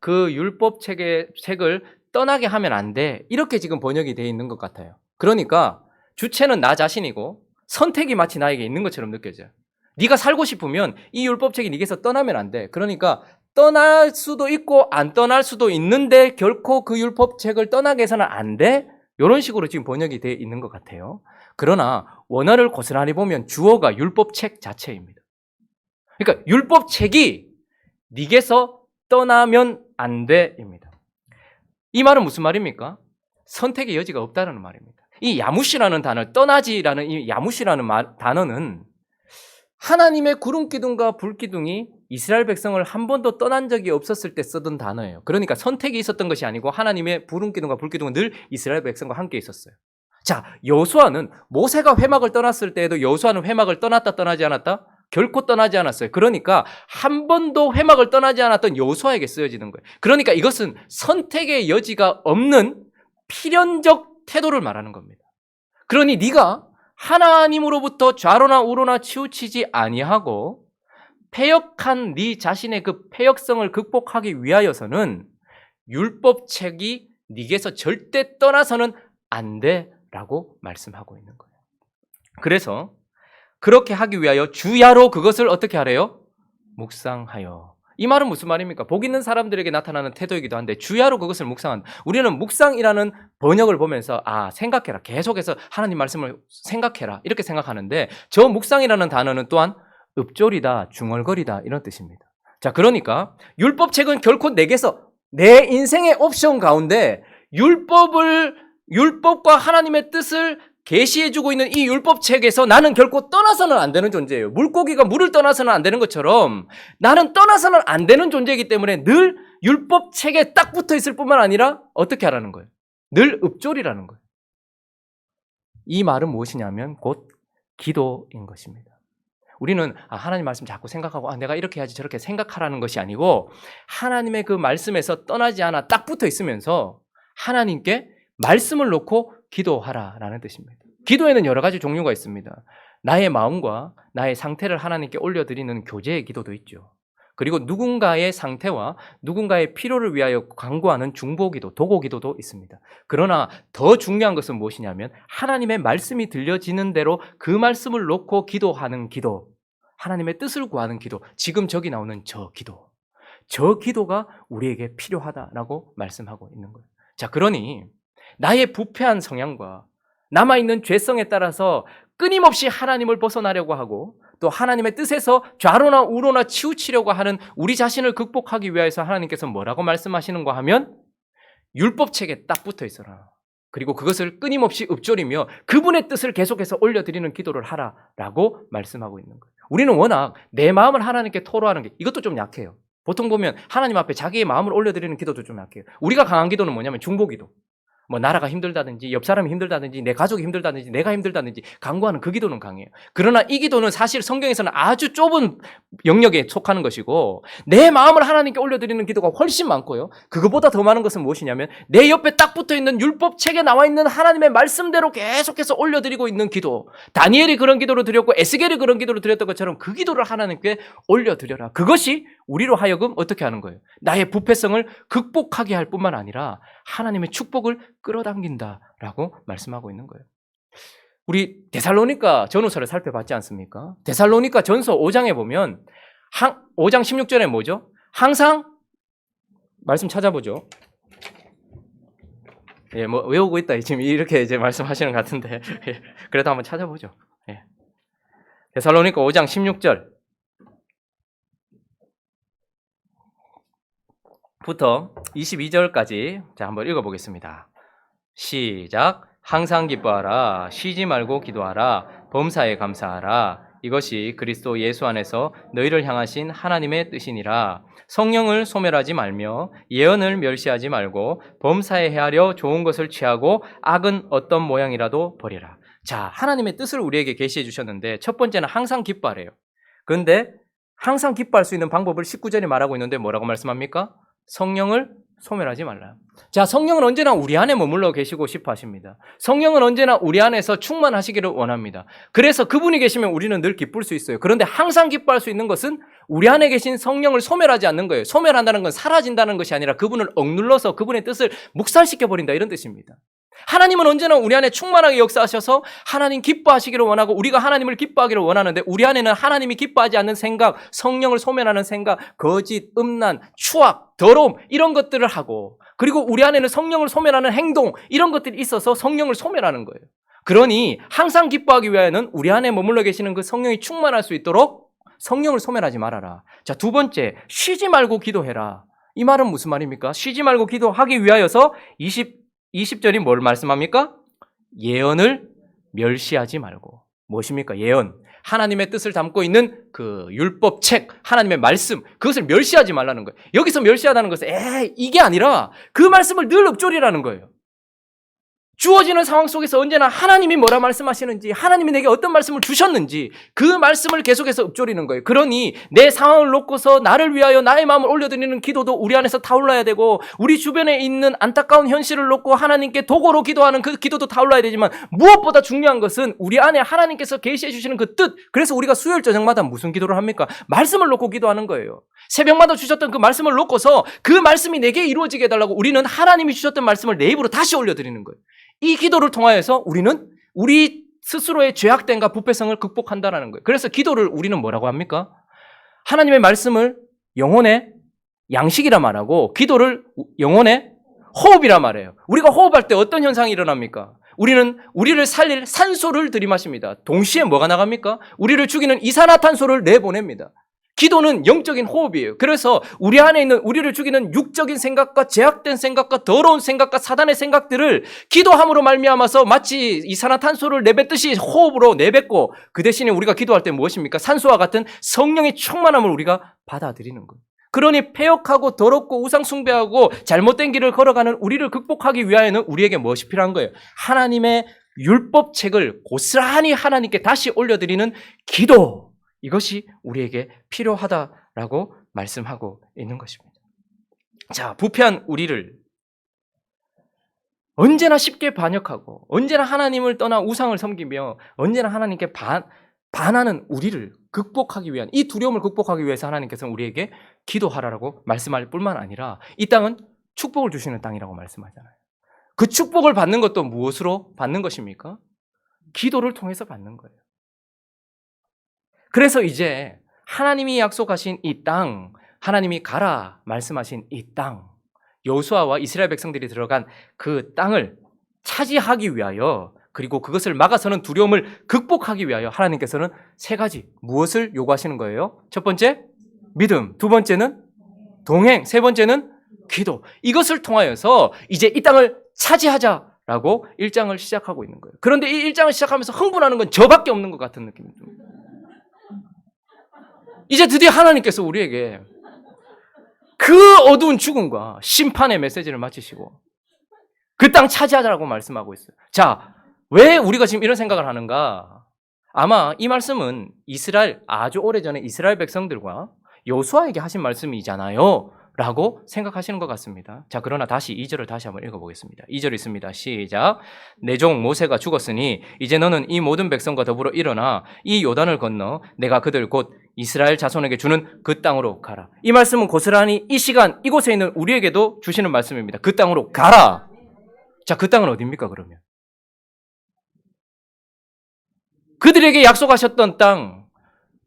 그 율법 책을 떠나게 하면 안 돼. 이렇게 지금 번역이 되어 있는 것 같아요. 그러니까 주체는 나 자신이고 선택이 마치 나에게 있는 것처럼 느껴져요. 네가 살고 싶으면 이 율법책이 네게서 떠나면 안 돼. 그러니까 떠날 수도 있고 안 떠날 수도 있는데 결코 그 율법책을 떠나게 해서는 안 돼. 이런 식으로 지금 번역이 되어 있는 것 같아요. 그러나 원어를 고스란히 보면 주어가 율법책 자체입니다. 그러니까 율법책이 네게서 떠나면 안 돼입니다. 이 말은 무슨 말입니까? 선택의 여지가 없다는 말입니다. 이 야무시라는 단어, 떠나지라는 이 야무시라는 단어는 하나님의 구름기둥과 불기둥이 이스라엘 백성을 한 번도 떠난 적이 없었을 때 쓰던 단어예요. 그러니까 선택이 있었던 것이 아니고 하나님의 구름기둥과 불기둥은 늘 이스라엘 백성과 함께 있었어요. 자, 여호수아는 모세가 회막을 떠났을 때에도 여호수아는 회막을 떠났다 떠나지 않았다? 결코 떠나지 않았어요. 그러니까 한 번도 회막을 떠나지 않았던 여호수아에게 쓰여지는 거예요. 그러니까 이것은 선택의 여지가 없는 필연적 태도를 말하는 겁니다. 그러니 네가 하나님으로부터 좌로나 우로나 치우치지 아니하고 패역한 네 자신의 그 패역성을 극복하기 위하여서는 율법책이 네게서 절대 떠나서는 안 돼라고 말씀하고 있는 거예요. 그래서 그렇게 하기 위하여 주야로 그것을 어떻게 하래요? 묵상하여. 이 말은 무슨 말입니까? 복 있는 사람들에게 나타나는 태도이기도 한데 주야로 그것을 묵상한다. 우리는 묵상이라는 번역을 보면서 생각해라. 계속해서 하나님 말씀을 생각해라. 이렇게 생각하는데 저 묵상이라는 단어는 또한 읊조리다, 중얼거리다 이런 뜻입니다. 자, 그러니까 율법책은 결코 내게서 내 인생의 옵션 가운데 율법과 하나님의 뜻을 계시해주고 있는 이 율법책에서 나는 결코 떠나서는 안 되는 존재예요. 물고기가 물을 떠나서는 안 되는 것처럼 나는 떠나서는 안 되는 존재이기 때문에 늘 율법책에 딱 붙어 있을 뿐만 아니라 어떻게 하라는 거예요? 늘 읊조리라는 거예요. 이 말은 무엇이냐면 곧 기도인 것입니다. 우리는 하나님 말씀 자꾸 생각하고 내가 이렇게 해야지 저렇게 생각하라는 것이 아니고 하나님의 그 말씀에서 떠나지 않아 딱 붙어 있으면서 하나님께 말씀을 놓고 기도하라라는 뜻입니다. 기도에는 여러 가지 종류가 있습니다. 나의 마음과 나의 상태를 하나님께 올려드리는 교제의 기도도 있죠. 그리고 누군가의 상태와 누군가의 필요를 위하여 간구하는 중보기도, 도고기도도 있습니다. 그러나 더 중요한 것은 무엇이냐면 하나님의 말씀이 들려지는 대로 그 말씀을 놓고 기도하는 기도, 하나님의 뜻을 구하는 기도, 지금 저기 나오는 저 기도가 우리에게 필요하다라고 말씀하고 있는 거예요. 자, 그러니 나의 부패한 성향과 남아있는 죄성에 따라서 끊임없이 하나님을 벗어나려고 하고 또 하나님의 뜻에서 좌로나 우로나 치우치려고 하는 우리 자신을 극복하기 위해서 하나님께서 뭐라고 말씀하시는가 하면 율법책에 딱 붙어 있어라. 그리고 그것을 끊임없이 읊조리며 그분의 뜻을 계속해서 올려드리는 기도를 하라라고 말씀하고 있는 거예요. 우리는 워낙 내 마음을 하나님께 토로하는 게 이것도 좀 약해요. 보통 보면 하나님 앞에 자기의 마음을 올려드리는 기도도 좀 약해요. 우리가 강한 기도는 뭐냐면 중보기도. 뭐 나라가 힘들다든지 옆 사람이 힘들다든지 내 가족이 힘들다든지 내가 힘들다든지 간구하는 그 기도는 강해요. 그러나 이 기도는 사실 성경에서는 아주 좁은 영역에 속하는 것이고 내 마음을 하나님께 올려드리는 기도가 훨씬 많고요. 그것보다 더 많은 것은 무엇이냐면 내 옆에 딱 붙어있는 율법책에 나와 있는 하나님의 말씀대로 계속해서 올려드리고 있는 기도. 다니엘이 그런 기도를 드렸고 에스겔이 그런 기도를 드렸던 것처럼 그 기도를 하나님께 올려드려라. 그것이 우리로 하여금 어떻게 하는 거예요? 나의 부패성을 극복하게 할 뿐만 아니라 하나님의 축복을 끌어당긴다라고 말씀하고 있는 거예요. 우리 데살로니가 전후서를 살펴봤지 않습니까? 데살로니가 전서 5장에 보면 5장 16절에 뭐죠? 항상 말씀 찾아보죠. 예, 뭐 외우고 있다 지금 이렇게 이제 말씀하시는 것 같은데 그래도 한번 찾아보죠. 예. 데살로니가 5장 16절 부터 22절까지 자 한번 읽어보겠습니다. 시작. 항상 기뻐하라. 쉬지 말고 기도하라. 범사에 감사하라. 이것이 그리스도 예수 안에서 너희를 향하신 하나님의 뜻이니라. 성령을 소멸하지 말며 예언을 멸시하지 말고 범사에 헤아려 좋은 것을 취하고 악은 어떤 모양이라도 버리라. 자, 하나님의 뜻을 우리에게 계시해 주셨는데 첫 번째는 항상 기뻐하래요. 그런데 항상 기뻐할 수 있는 방법을 19절에 말하고 있는데 뭐라고 말씀합니까? 성령을 소멸하지 말라. 자, 성령은 언제나 우리 안에 머물러 계시고 싶어 하십니다. 성령은 언제나 우리 안에서 충만하시기를 원합니다. 그래서 그분이 계시면 우리는 늘 기쁠 수 있어요. 그런데 항상 기뻐할 수 있는 것은 우리 안에 계신 성령을 소멸하지 않는 거예요. 소멸한다는 건 사라진다는 것이 아니라 그분을 억눌러서 그분의 뜻을 묵살시켜버린다 이런 뜻입니다. 하나님은 언제나 우리 안에 충만하게 역사하셔서 하나님 기뻐하시기를 원하고 우리가 하나님을 기뻐하기를 원하는데 우리 안에는 하나님이 기뻐하지 않는 생각, 성령을 소멸하는 생각, 거짓, 음란, 추악, 더러움 이런 것들을 하고 그리고 우리 안에는 성령을 소멸하는 행동 이런 것들이 있어서 성령을 소멸하는 거예요. 그러니 항상 기뻐하기 위하여는 우리 안에 머물러 계시는 그 성령이 충만할 수 있도록 성령을 소멸하지 말아라. 자, 두 번째, 쉬지 말고 기도해라. 이 말은 무슨 말입니까? 쉬지 말고 기도하기 위하여서 20절이 뭘 말씀합니까? 예언을 멸시하지 말고. 무엇입니까? 예언. 하나님의 뜻을 담고 있는 그 율법책, 하나님의 말씀, 그것을 멸시하지 말라는 거예요. 여기서 멸시하다는 것은 이게 아니라 그 말씀을 늘 읊조리라는 거예요. 주어지는 상황 속에서 언제나 하나님이 뭐라 말씀하시는지, 하나님이 내게 어떤 말씀을 주셨는지 그 말씀을 계속해서 읊조리는 거예요. 그러니 내 상황을 놓고서 나를 위하여 나의 마음을 올려드리는 기도도 우리 안에서 타올라야 되고 우리 주변에 있는 안타까운 현실을 놓고 하나님께 도고로 기도하는 그 기도도 타올라야 되지만 무엇보다 중요한 것은 우리 안에 하나님께서 계시해 주시는 그 뜻. 그래서 우리가 수요일 저녁마다 무슨 기도를 합니까? 말씀을 놓고 기도하는 거예요. 새벽마다 주셨던 그 말씀을 놓고서 그 말씀이 내게 이루어지게 해달라고 우리는 하나님이 주셨던 말씀을 내 입으로 다시 올려드리는 거예요. 이 기도를 통하여서 우리는 우리 스스로의 죄악됨과 부패성을 극복한다는 거예요. 그래서 기도를 우리는 뭐라고 합니까? 하나님의 말씀을 영혼의 양식이라 말하고 기도를 영혼의 호흡이라 말해요. 우리가 호흡할 때 어떤 현상이 일어납니까? 우리는 우리를 살릴 산소를 들이마십니다. 동시에 뭐가 나갑니까? 우리를 죽이는 이산화탄소를 내보냅니다. 기도는 영적인 호흡이에요. 그래서 우리 안에 있는 우리를 죽이는 육적인 생각과 제약된 생각과 더러운 생각과 사단의 생각들을 기도함으로 말미암아서 마치 이산화탄소를 내뱉듯이 호흡으로 내뱉고 그 대신에 우리가 기도할 때 무엇입니까? 산소와 같은 성령의 충만함을 우리가 받아들이는 거예요. 그러니 패역하고 더럽고 우상숭배하고 잘못된 길을 걸어가는 우리를 극복하기 위하여는 우리에게 무엇이 필요한 거예요? 하나님의 율법책을 고스란히 하나님께 다시 올려드리는 기도. 이것이 우리에게 필요하다라고 말씀하고 있는 것입니다. 자, 부패한 우리를 언제나 쉽게 반역하고 언제나 하나님을 떠나 우상을 섬기며 언제나 하나님께 반하는 우리를 극복하기 위한 이 두려움을 극복하기 위해서 하나님께서는 우리에게 기도하라고 말씀할 뿐만 아니라 이 땅은 축복을 주시는 땅이라고 말씀하잖아요. 그 축복을 받는 것도 무엇으로 받는 것입니까? 기도를 통해서 받는 거예요. 그래서 이제 하나님이 약속하신 이 땅, 하나님이 가라 말씀하신 이 땅, 여호수아와 이스라엘 백성들이 들어간 그 땅을 차지하기 위하여 그리고 그것을 막아서는 두려움을 극복하기 위하여 하나님께서는 세 가지 무엇을 요구하시는 거예요? 첫 번째, 믿음. 두 번째는 동행. 세 번째는 기도. 이것을 통하여서 이제 이 땅을 차지하자라고 1장을 시작하고 있는 거예요. 그런데 이 1장을 시작하면서 흥분하는 건 저밖에 없는 것 같은 느낌이 듭니다. 이제 드디어 하나님께서 우리에게 그 어두운 죽음과 심판의 메시지를 마치시고 그 땅 차지하자라고 말씀하고 있어요. 자, 왜 우리가 지금 이런 생각을 하는가? 아마 이 말씀은 아주 오래전에 이스라엘 백성들과 여호수아에게 하신 말씀이잖아요 라고 생각하시는 것 같습니다. 자, 그러나 다시 2절을 다시 한번 읽어보겠습니다. 2절 있습니다. 시작. 내 종 모세가 죽었으니 이제 너는 이 모든 백성과 더불어 일어나 이 요단을 건너 내가 그들 곧 이스라엘 자손에게 주는 그 땅으로 가라. 이 말씀은 고스란히 이 시간 이곳에 있는 우리에게도 주시는 말씀입니다. 그 땅으로 가라. 자, 그 땅은 어디입니까 그러면? 그들에게 약속하셨던 땅,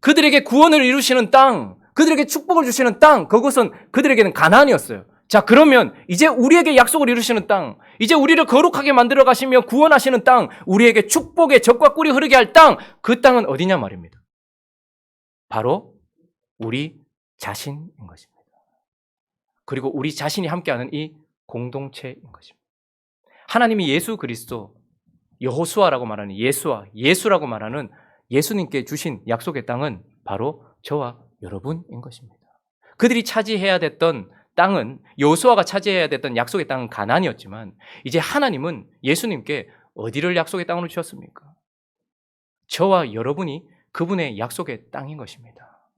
그들에게 구원을 이루시는 땅, 그들에게 축복을 주시는 땅, 그것은 그들에게는 가나안이었어요. 자, 그러면 이제 우리에게 약속을 이루시는 땅, 이제 우리를 거룩하게 만들어 가시며 구원하시는 땅, 우리에게 축복의 젖과 꿀이 흐르게 할 땅, 그 땅은 어디냐 말입니다. 바로 우리 자신인 것입니다. 그리고 우리 자신이 함께하는 이 공동체인 것입니다. 하나님이 예수 그리스도, 여호수아라고 말하는 예수라고 말하는 예수님께 주신 약속의 땅은 바로 저와 여러분인 것입니다. 그들이 차지해야 됐던 땅은, 여호수아가 차지해야 됐던 약속의 땅은 가나안이었지만 이제 하나님은 예수님께 어디를 약속의 땅으로 주셨습니까? 저와 여러분이 그분의 약속의 땅인 것입니다.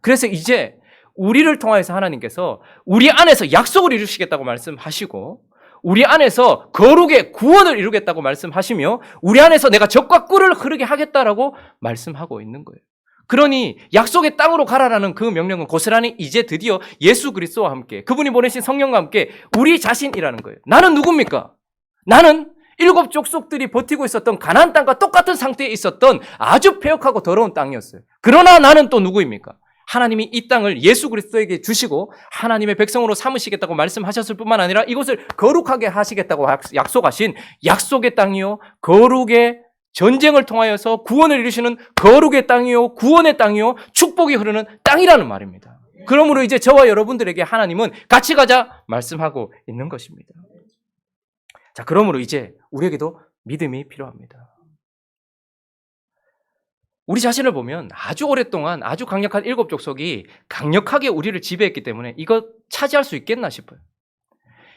그래서 이제 우리를 통하여서 하나님께서 우리 안에서 약속을 이루시겠다고 말씀하시고 우리 안에서 거룩의 구원을 이루겠다고 말씀하시며 우리 안에서 내가 젖과 꿀을 흐르게 하겠다라고 말씀하고 있는 거예요. 그러니 약속의 땅으로 가라라는 그 명령은 고스란히 이제 드디어 예수 그리스도와 함께 그분이 보내신 성령과 함께 우리 자신이라는 거예요. 나는 누굽니까? 나는 7 족속들이 버티고 있었던 가나안 땅과 똑같은 상태에 있었던 아주 폐역하고 더러운 땅이었어요. 그러나 나는 또 누구입니까? 하나님이 이 땅을 예수 그리스도에게 주시고 하나님의 백성으로 삼으시겠다고 말씀하셨을 뿐만 아니라 이것을 거룩하게 하시겠다고 약속하신 약속의 땅이요, 거룩의 전쟁을 통하여서 구원을 이루시는 거룩의 땅이요, 구원의 땅이요, 축복이 흐르는 땅이라는 말입니다. 그러므로 이제 저와 여러분들에게 하나님은 같이 가자 말씀하고 있는 것입니다. 자, 그러므로 이제 우리에게도 믿음이 필요합니다. 우리 자신을 보면 아주 오랫동안 아주 강력한 7 족속이 강력하게 우리를 지배했기 때문에 이거 차지할 수 있겠나 싶어요.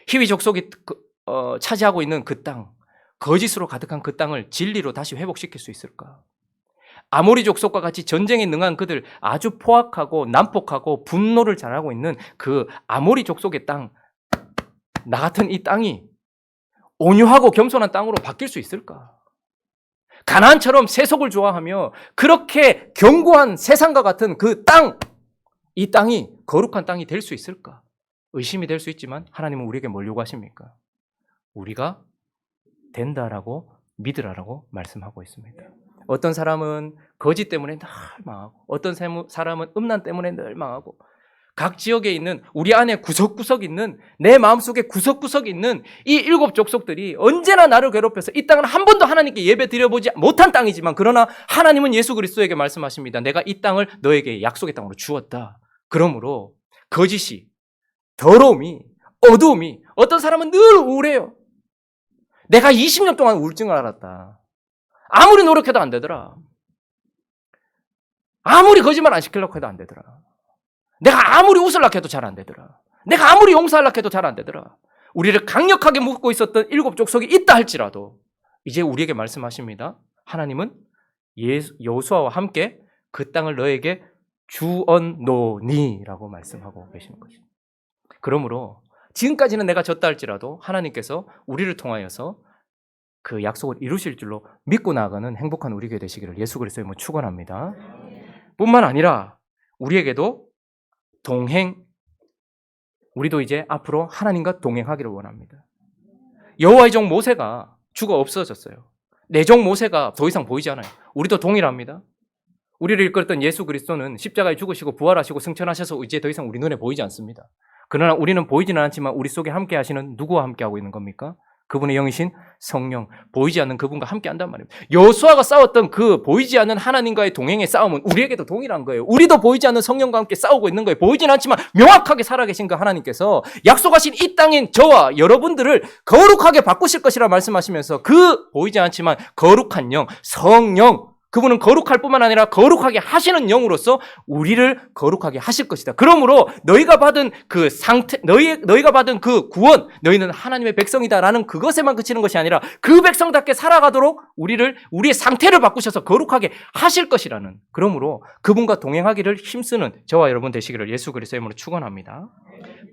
히위 족속이 차지하고 있는 그 땅, 거짓으로 가득한 그 땅을 진리로 다시 회복시킬 수 있을까? 아모리 족속과 같이 전쟁에 능한 그들, 아주 포악하고 난폭하고 분노를 잘하고 있는 그 아모리 족속의 땅, 나 같은 이 땅이 온유하고 겸손한 땅으로 바뀔 수 있을까? 가나안처럼 세속을 좋아하며 그렇게 견고한 세상과 같은 그 땅, 이 땅이 거룩한 땅이 될 수 있을까? 의심이 될 수 있지만 하나님은 우리에게 뭘 요구하십니까? 우리가 된다라고 믿으라라고 말씀하고 있습니다. 어떤 사람은 거짓 때문에 늘 망하고 어떤 사람은 음란 때문에 늘 망하고 각 지역에 있는 우리 안에 구석구석 있는 내 마음속에 구석구석 있는 이 7 족속들이 언제나 나를 괴롭혀서 이 땅은 한 번도 하나님께 예배 드려보지 못한 땅이지만 그러나 하나님은 예수 그리스도에게 말씀하십니다. 내가 이 땅을 너에게 약속의 땅으로 주었다. 그러므로 거짓이, 더러움이, 어두움이, 어떤 사람은 늘 우울해요. 내가 20년 동안 우울증을 앓았다. 아무리 노력해도 안 되더라. 아무리 거짓말 안 시키려고 해도 안 되더라. 내가 아무리 웃으려고 해도 잘 안 되더라. 내가 아무리 용서하려고 해도 잘 안 되더라. 우리를 강력하게 묶고 있었던 7 족속이 있다 할지라도 이제 우리에게 말씀하십니다. 하나님은 여호수아와 함께 그 땅을 너에게 주었노니라고 말씀하고 계시는 것입니다. 그러므로 지금까지는 내가 졌다 할지라도 하나님께서 우리를 통하여서 그 약속을 이루실 줄로 믿고 나아가는 행복한 우리에게 되시기를 예수 그리스도의 이름으로 축원합니다. 뿐만 아니라 우리에게도 우리도 이제 앞으로 하나님과 동행하기를 원합니다. 여호와의 종 모세가 죽어 없어졌어요. 내 종 모세가 더 이상 보이지 않아요. 우리도 동일합니다. 우리를 이끌었던 예수 그리스도는 십자가에 죽으시고 부활하시고 승천하셔서 이제 더 이상 우리 눈에 보이지 않습니다. 그러나 우리는 보이지는 않지만 우리 속에 함께 하시는 누구와 함께 하고 있는 겁니까? 그분의 영이신 성령, 보이지 않는 그분과 함께 한단 말입니다. 여호수아가 싸웠던 그 보이지 않는 하나님과의 동행의 싸움은 우리에게도 동일한 거예요. 우리도 보이지 않는 성령과 함께 싸우고 있는 거예요. 보이지는 않지만 명확하게 살아계신 그 하나님께서 약속하신 이 땅인 저와 여러분들을 거룩하게 바꾸실 것이라 말씀하시면서 그 보이지 않지만 거룩한 영, 성령, 그분은 거룩할 뿐만 아니라 거룩하게 하시는 영으로서 우리를 거룩하게 하실 것이다. 그러므로 너희가 받은 그 상태, 너희가 받은 그 구원, 너희는 하나님의 백성이다라는 그것에만 그치는 것이 아니라 그 백성답게 살아가도록 우리의 상태를 바꾸셔서 거룩하게 하실 것이라는, 그러므로 그분과 동행하기를 힘쓰는 저와 여러분 되시기를 예수 그리스도의 이름으로 축원합니다.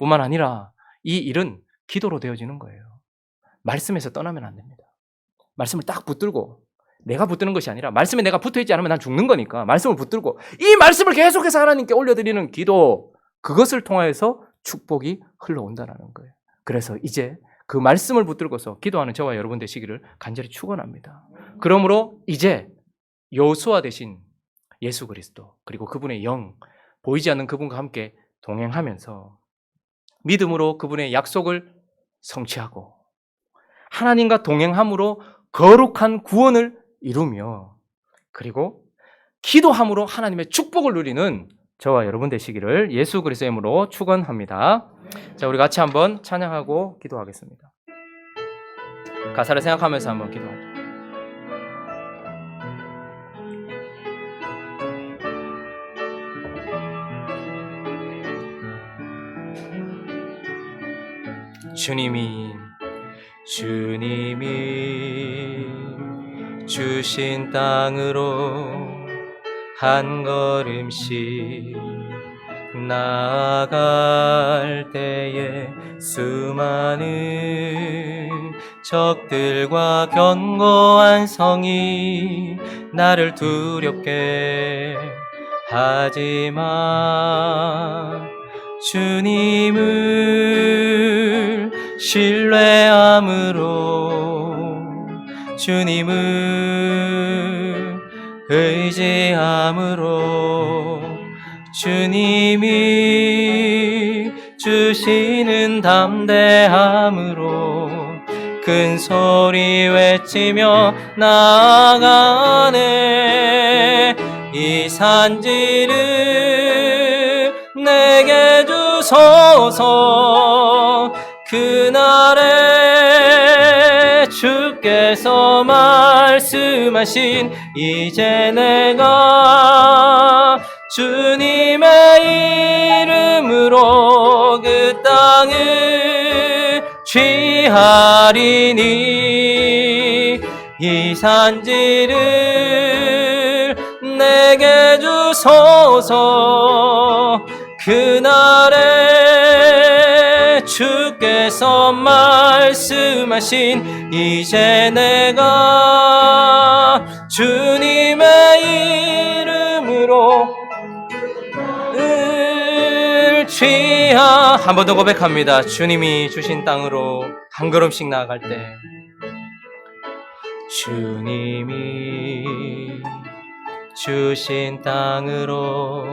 뿐만 아니라 이 일은 기도로 되어지는 거예요. 말씀에서 떠나면 안 됩니다. 말씀을 딱 붙들고, 내가 붙드는 것이 아니라 말씀에 내가 붙어있지 않으면 난 죽는 거니까 말씀을 붙들고 이 말씀을 계속해서 하나님께 올려드리는 기도, 그것을 통하여서 축복이 흘러온다는 거예요. 그래서 이제 그 말씀을 붙들고서 기도하는 저와 여러분 되시기를 간절히 축원합니다. 그러므로 이제 여호수아 대신 예수 그리스도 그리고 그분의 영, 보이지 않는 그분과 함께 동행하면서 믿음으로 그분의 약속을 성취하고 하나님과 동행함으로 거룩한 구원을 이루며 그리고 기도함으로 하나님의 축복을 누리는 저와 여러분 되시기를 예수 그리스도의 이름으로 축원합니다. 자, 우리 같이 한번 찬양하고 기도하겠습니다. 가사를 생각하면서 한번 기도하죠. 주님이 주신 땅으로 한 걸음씩 나아갈 때에 수많은 적들과 견고한 성이 나를 두렵게 하지만 주님을 신뢰함으로 주님을 의지함으로 주님이 주시는 담대함으로 큰 소리 외치며 나아가네. 이 산지를 내게 주소서. 그날에 주께서 말씀하신 이제 내가 주님의 이름으로 그 땅을 취하리니 이 산지를 내게 주소서. 그날에 주께서 말씀하신 이제 내가 주님의 이름으로 한 번 더 고백합니다. 주님이 주신 땅으로 한 걸음씩 나아갈 때 주님이 주신 땅으로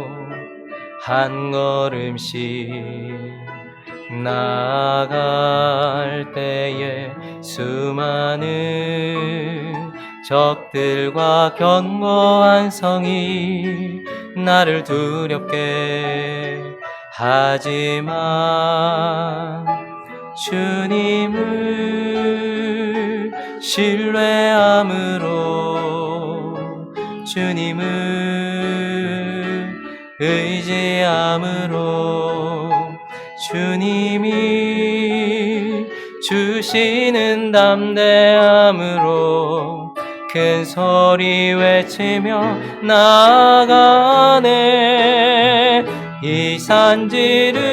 한 걸음씩 나아갈 때에 수많은 적들과 견고한 성이 나를 두렵게 하지만 주님을 신뢰함으로 주님을 의지함으로 주님이 주시는 담대함으로 큰 소리 외치며 나아가네. 이 산지를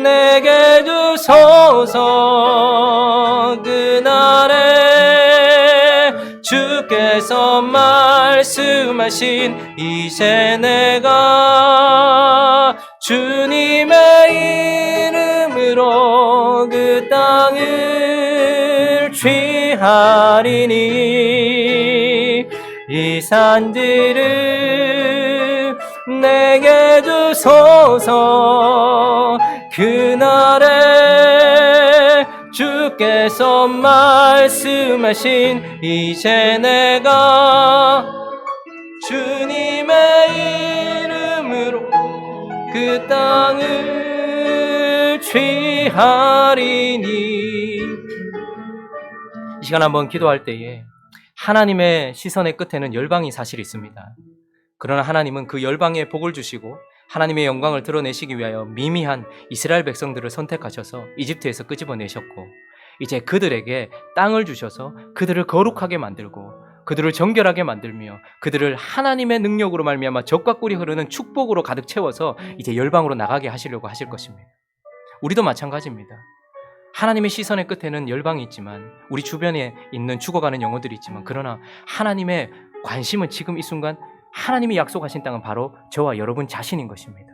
내게 주소서. 그날에 주께서 말씀하신 이제 내가 주님의 이름으로 그 땅을 취하리니 이 산지를 내게 주소서. 그날에 주께서 말씀하신 이제 내가 주님의 이름으로 그 땅을 취하리니. 이 시간 한번 기도할 때에 하나님의 시선의 끝에는 열방이 사실 있습니다. 그러나 하나님은 그 열방에 복을 주시고 하나님의 영광을 드러내시기 위하여 미미한 이스라엘 백성들을 선택하셔서 이집트에서 끄집어내셨고 이제 그들에게 땅을 주셔서 그들을 거룩하게 만들고 그들을 정결하게 만들며 그들을 하나님의 능력으로 말미암아 젖과 꿀이 흐르는 축복으로 가득 채워서 이제 열방으로 나가게 하시려고 하실 것입니다. 우리도 마찬가지입니다. 하나님의 시선의 끝에는 열방이 있지만 우리 주변에 있는 죽어가는 영혼들이 있지만 그러나 하나님의 관심은 지금 이 순간 하나님이 약속하신 땅은 바로 저와 여러분 자신인 것입니다.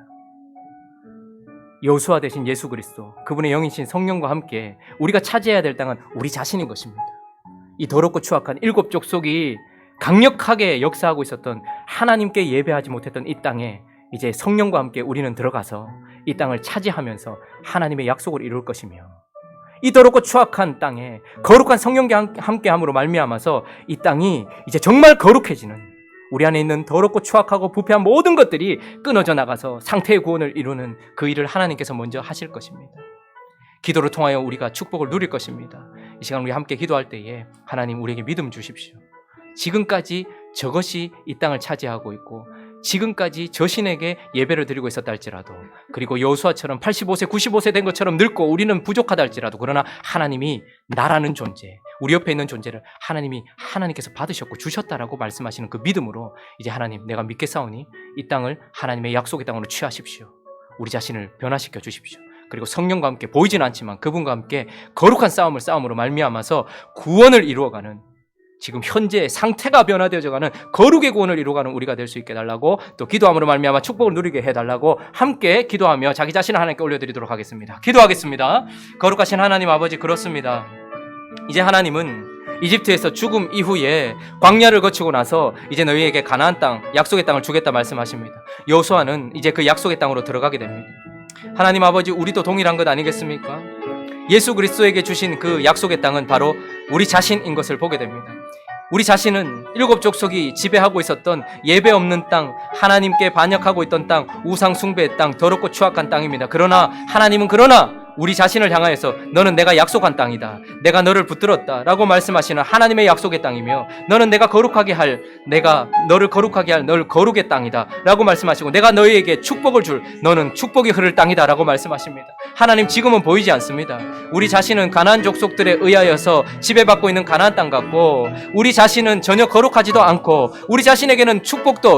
여호수아 대신 예수 그리스도, 그분의 영이신 성령과 함께 우리가 차지해야 될 땅은 우리 자신인 것입니다. 이 더럽고 추악한 일곱 족속이 강력하게 역사하고 있었던 하나님께 예배하지 못했던 이 땅에 이제 성령과 함께 우리는 들어가서 이 땅을 차지하면서 하나님의 약속을 이룰 것이며 이 더럽고 추악한 땅에 거룩한 성령과 함께함으로 말미암아서 이 땅이 이제 정말 거룩해지는 우리 안에 있는 더럽고 추악하고 부패한 모든 것들이 끊어져 나가서 상태의 구원을 이루는 그 일을 하나님께서 먼저 하실 것입니다. 기도를 통하여 우리가 축복을 누릴 것입니다. 이 시간 우리 함께 기도할 때에 하나님 우리에게 믿음 주십시오. 지금까지 저것이 이 땅을 차지하고 있고 지금까지 저 신에게 예배를 드리고 있었다 할지라도 그리고 여호수아처럼 85세 95세 된 것처럼 늙고 우리는 부족하다 할지라도 그러나 하나님이 나라는 존재 우리 옆에 있는 존재를 하나님께서 받으셨고 주셨다라고 말씀하시는 그 믿음으로 이제 하나님 내가 믿겠사오니 이 땅을 하나님의 약속의 땅으로 취하십시오. 우리 자신을 변화시켜 주십시오. 그리고 성령과 함께 보이진 않지만 그분과 함께 거룩한 싸움으로 말미암아서 구원을 이루어가는 지금 현재 상태가 변화되어져가는 거룩의 구원을 이루어가는 우리가 될 수 있게 해달라고 또 기도함으로 말미암아 축복을 누리게 해달라고 함께 기도하며 자기 자신을 하나님께 올려드리도록 하겠습니다. 기도하겠습니다. 거룩하신 하나님 아버지 그렇습니다. 이제 하나님은 이집트에서 죽음 이후에 광야를 거치고 나서 이제 너희에게 가나안 땅 약속의 땅을 주겠다 말씀하십니다. 여호수아는 이제 그 약속의 땅으로 들어가게 됩니다. 하나님 아버지 우리도 동일한 것 아니겠습니까? 예수 그리스도에게 주신 그 약속의 땅은 바로 우리 자신인 것을 보게 됩니다. 우리 자신은 일곱 족속이 지배하고 있었던 예배 없는 땅, 하나님께 반역하고 있던 땅, 우상 숭배의 땅, 더럽고 추악한 땅입니다. 그러나 하나님은 우리 자신을 향하여서 너는 내가 약속한 땅이다. 내가 너를 붙들었다. 라고 말씀하시는 하나님의 약속의 땅이며 너는 내가 너를 거룩하게 할 너를 거룩의 땅이다. 라고 말씀하시고 내가 너희에게 축복을 줄 너는 축복이 흐를 땅이다. 라고 말씀하십니다. 하나님 지금은 보이지 않습니다. 우리 자신은 가나안 족속들에 의하여서 지배받고 있는 가나안 땅 같고 우리 자신은 전혀 거룩하지도 않고 우리 자신에게는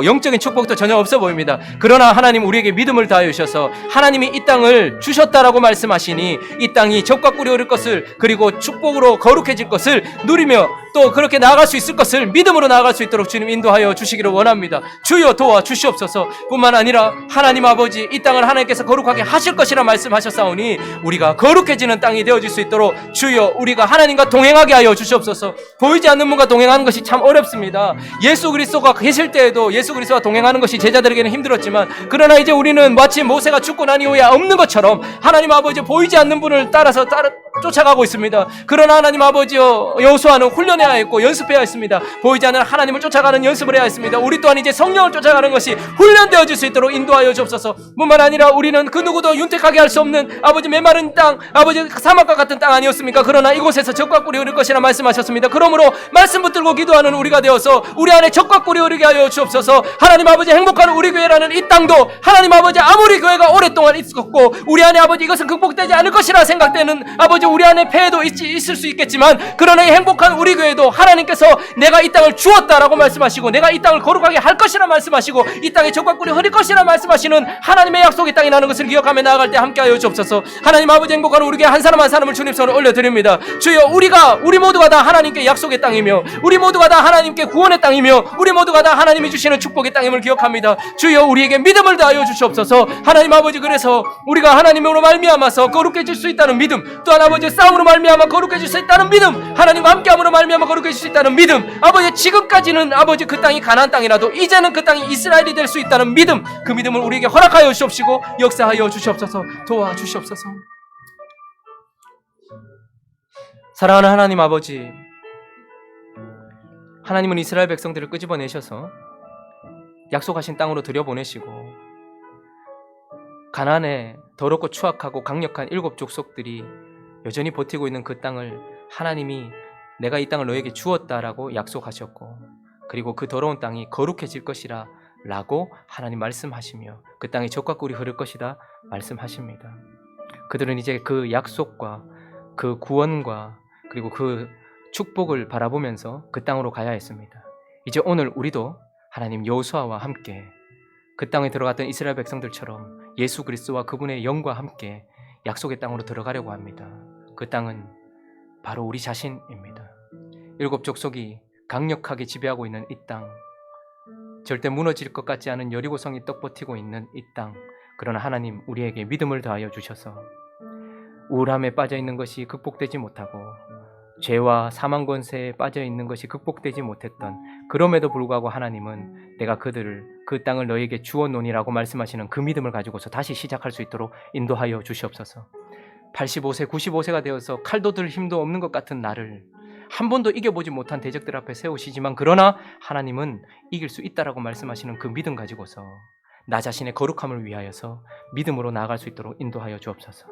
영적인 축복도 전혀 없어 보입니다. 그러나 하나님 우리에게 믿음을 다하여 주셔서 하나님이 이 땅을 주셨다라고 말씀하시니 이 땅이 젖과 꿀이 흐를 것을 그리고 축복으로 거룩해질 것을 누리며 또 그렇게 나아갈 수 있을 것을 믿음으로 나아갈 수 있도록 주님 인도하여 주시기를 원합니다. 주여 도와 주시옵소서. 뿐만 아니라 하나님 아버지 이 땅을 하나님께서 거룩하게 하실 것이라 말씀하셨사오니 우리가 거룩해지는 땅이 되어질 수 있도록 주여 우리가 하나님과 동행하게 하여 주시옵소서. 보이지 않는 분과 동행하는 것이 참 어렵습니다. 예수 그리스도가 계실 때에도 예수 그리스도와 동행하는 것이 제자들에게는 힘들었지만 그러나 이제 우리는 마치 모세가 죽고 난 이후에 없는 것처럼 하나님 아버지 보이지 않는 분을 따라서 쫓아가고 있습니다. 그러나 하나님 아버지여 여호수아는 훈련해야 했고 연습해야 했습니다. 보이지 않는 하나님을 쫓아가는 연습을 해야 했습니다. 우리 또한 이제 성령을 쫓아가는 것이 훈련되어질 수 있도록 인도하여 주옵소서. 뿐만 아니라 우리는 그 누구도 윤택하게 할 수 없는 아버지 메마른 땅 아버지 사막과 같은 땅 아니었습니까? 그러나 이곳에서 젖과 꿀이 흐를 것이라 말씀하셨습니다. 그러므로 말씀 붙들고 기도하는 우리가 되어서 우리 안에 젖과 꿀이 흐르게 하여 주옵소서. 하나님 아버지 행복한 우리 교회라는 이 땅도 하나님 아버지 아무리 교회가 오랫동안 있었고 우리 안에 아버지 이것은 극복되지 않을 것이라 생각되는 아버지 우리 안에 폐해도 있을 수 있겠지만 그러나 이 행복한 우리 교회도 하나님께서 내가 이 땅을 주었다라고 말씀하시고 내가 이 땅을 거룩하게 할 것이라 말씀하시고 이 땅에 젖과 꿀이 흐를 것이라 말씀하시는 하나님의 약속의 땅이라는 것을 기억하며 나아갈 때 함께하여 주옵소서. 하나님 아버지 행복한 우리 교회 한 사람 한 사람을 주님 손에 올려드립니다. 주여 우리 모두가 다 하나님께 약속의 땅이며 우리 모두가 다 하나님께 구원의 땅이며 우리 모두가 다 하나님이 주시는 축복의 땅임을 기억합니다. 주여 우리에게 믿음을 다하여 주시옵소서. 하나님 아버지 그래서 우리가 하나님으로 말미암아서 거룩해질 수 있다는 믿음 또한 아버지 싸움으로 말미암아 거룩해질 수 있다는 믿음 하나님과 함께함으로 말미암아 거룩해질 수 있다는 믿음 아버지 지금까지는 아버지 그 땅이 가나안 땅이라도 이제는 그 땅이 이스라엘이 될 수 있다는 믿음 그 믿음을 우리에게 허락하여 주시옵시고 역사하여 주시옵소서. 도와주시옵소서. 사랑하는 하나님 아버지 하나님은 이스라엘 백성들을 끄집어내셔서 약속하신 땅으로 들여보내시고 가나안의 더럽고 추악하고 강력한 일곱 족속들이 여전히 버티고 있는 그 땅을 하나님이 내가 이 땅을 너에게 주었다라고 약속하셨고, 그리고 그 더러운 땅이 거룩해질 것이라 라고 하나님 말씀하시며 그 땅에 젖과 꿀이 흐를 것이다 말씀하십니다. 그들은 이제 그 약속과 그 구원과 그리고 그 축복을 바라보면서 그 땅으로 가야 했습니다. 이제 오늘 우리도 하나님 여호수아와 함께 그 땅에 들어갔던 이스라엘 백성들처럼 예수 그리스도와 그분의 영과 함께 약속의 땅으로 들어가려고 합니다. 그 땅은 바로 우리 자신입니다. 일곱 족속이 강력하게 지배하고 있는 이 땅, 절대 무너질 것 같지 않은 여리고성이 떡버티고 있는 이 땅, 그러나 하나님 우리에게 믿음을 더하여 주셔서 우울함에 빠져 있는 것이 극복되지 못하고 죄와 사망 권세에 빠져 있는 것이 극복되지 못했던, 그럼에도 불구하고 하나님은 내가 그들을 그 땅을 너에게 주었노니라고 말씀하시는 그 믿음을 가지고서 다시 시작할 수 있도록 인도하여 주시옵소서. 85세, 95세가 되어서 칼도 들 힘도 없는 것 같은 나를 한 번도 이겨보지 못한 대적들 앞에 세우시지만, 그러나 하나님은 이길 수 있다라고 말씀하시는 그 믿음 가지고서 나 자신의 거룩함을 위하여서 믿음으로 나아갈 수 있도록 인도하여 주옵소서.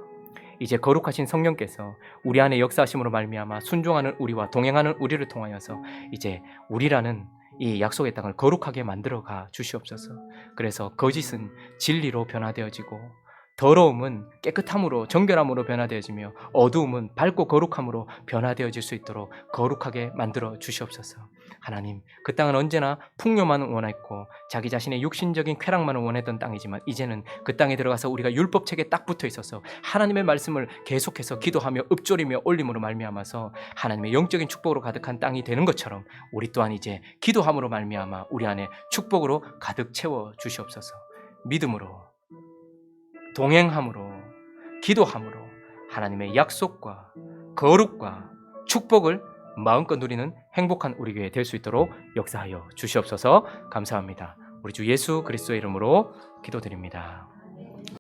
이제 거룩하신 성령께서 우리 안에 역사하심으로 말미암아 순종하는 우리와 동행하는 우리를 통하여서 이제 우리라는 이 약속의 땅을 거룩하게 만들어가 주시옵소서. 그래서 거짓은 진리로 변화되어지고, 더러움은 깨끗함으로 정결함으로 변화되어지며, 어두움은 밝고 거룩함으로 변화되어질 수 있도록 거룩하게 만들어 주시옵소서. 하나님, 그 땅은 언제나 풍요만을 원했고 자기 자신의 육신적인 쾌락만을 원했던 땅이지만, 이제는 그 땅에 들어가서 우리가 율법책에 딱 붙어 있어서 하나님의 말씀을 계속해서 기도하며 읊조리며 올림으로 말미암아서 하나님의 영적인 축복으로 가득한 땅이 되는 것처럼, 우리 또한 이제 기도함으로 말미암아 우리 안에 축복으로 가득 채워 주시옵소서. 믿음으로, 동행함으로, 기도함으로 하나님의 약속과 거룩과 축복을 마음껏 누리는 행복한 우리 교회 될 수 있도록 역사하여 주시옵소서. 감사합니다. 우리 주 예수 그리스도의 이름으로 기도드립니다.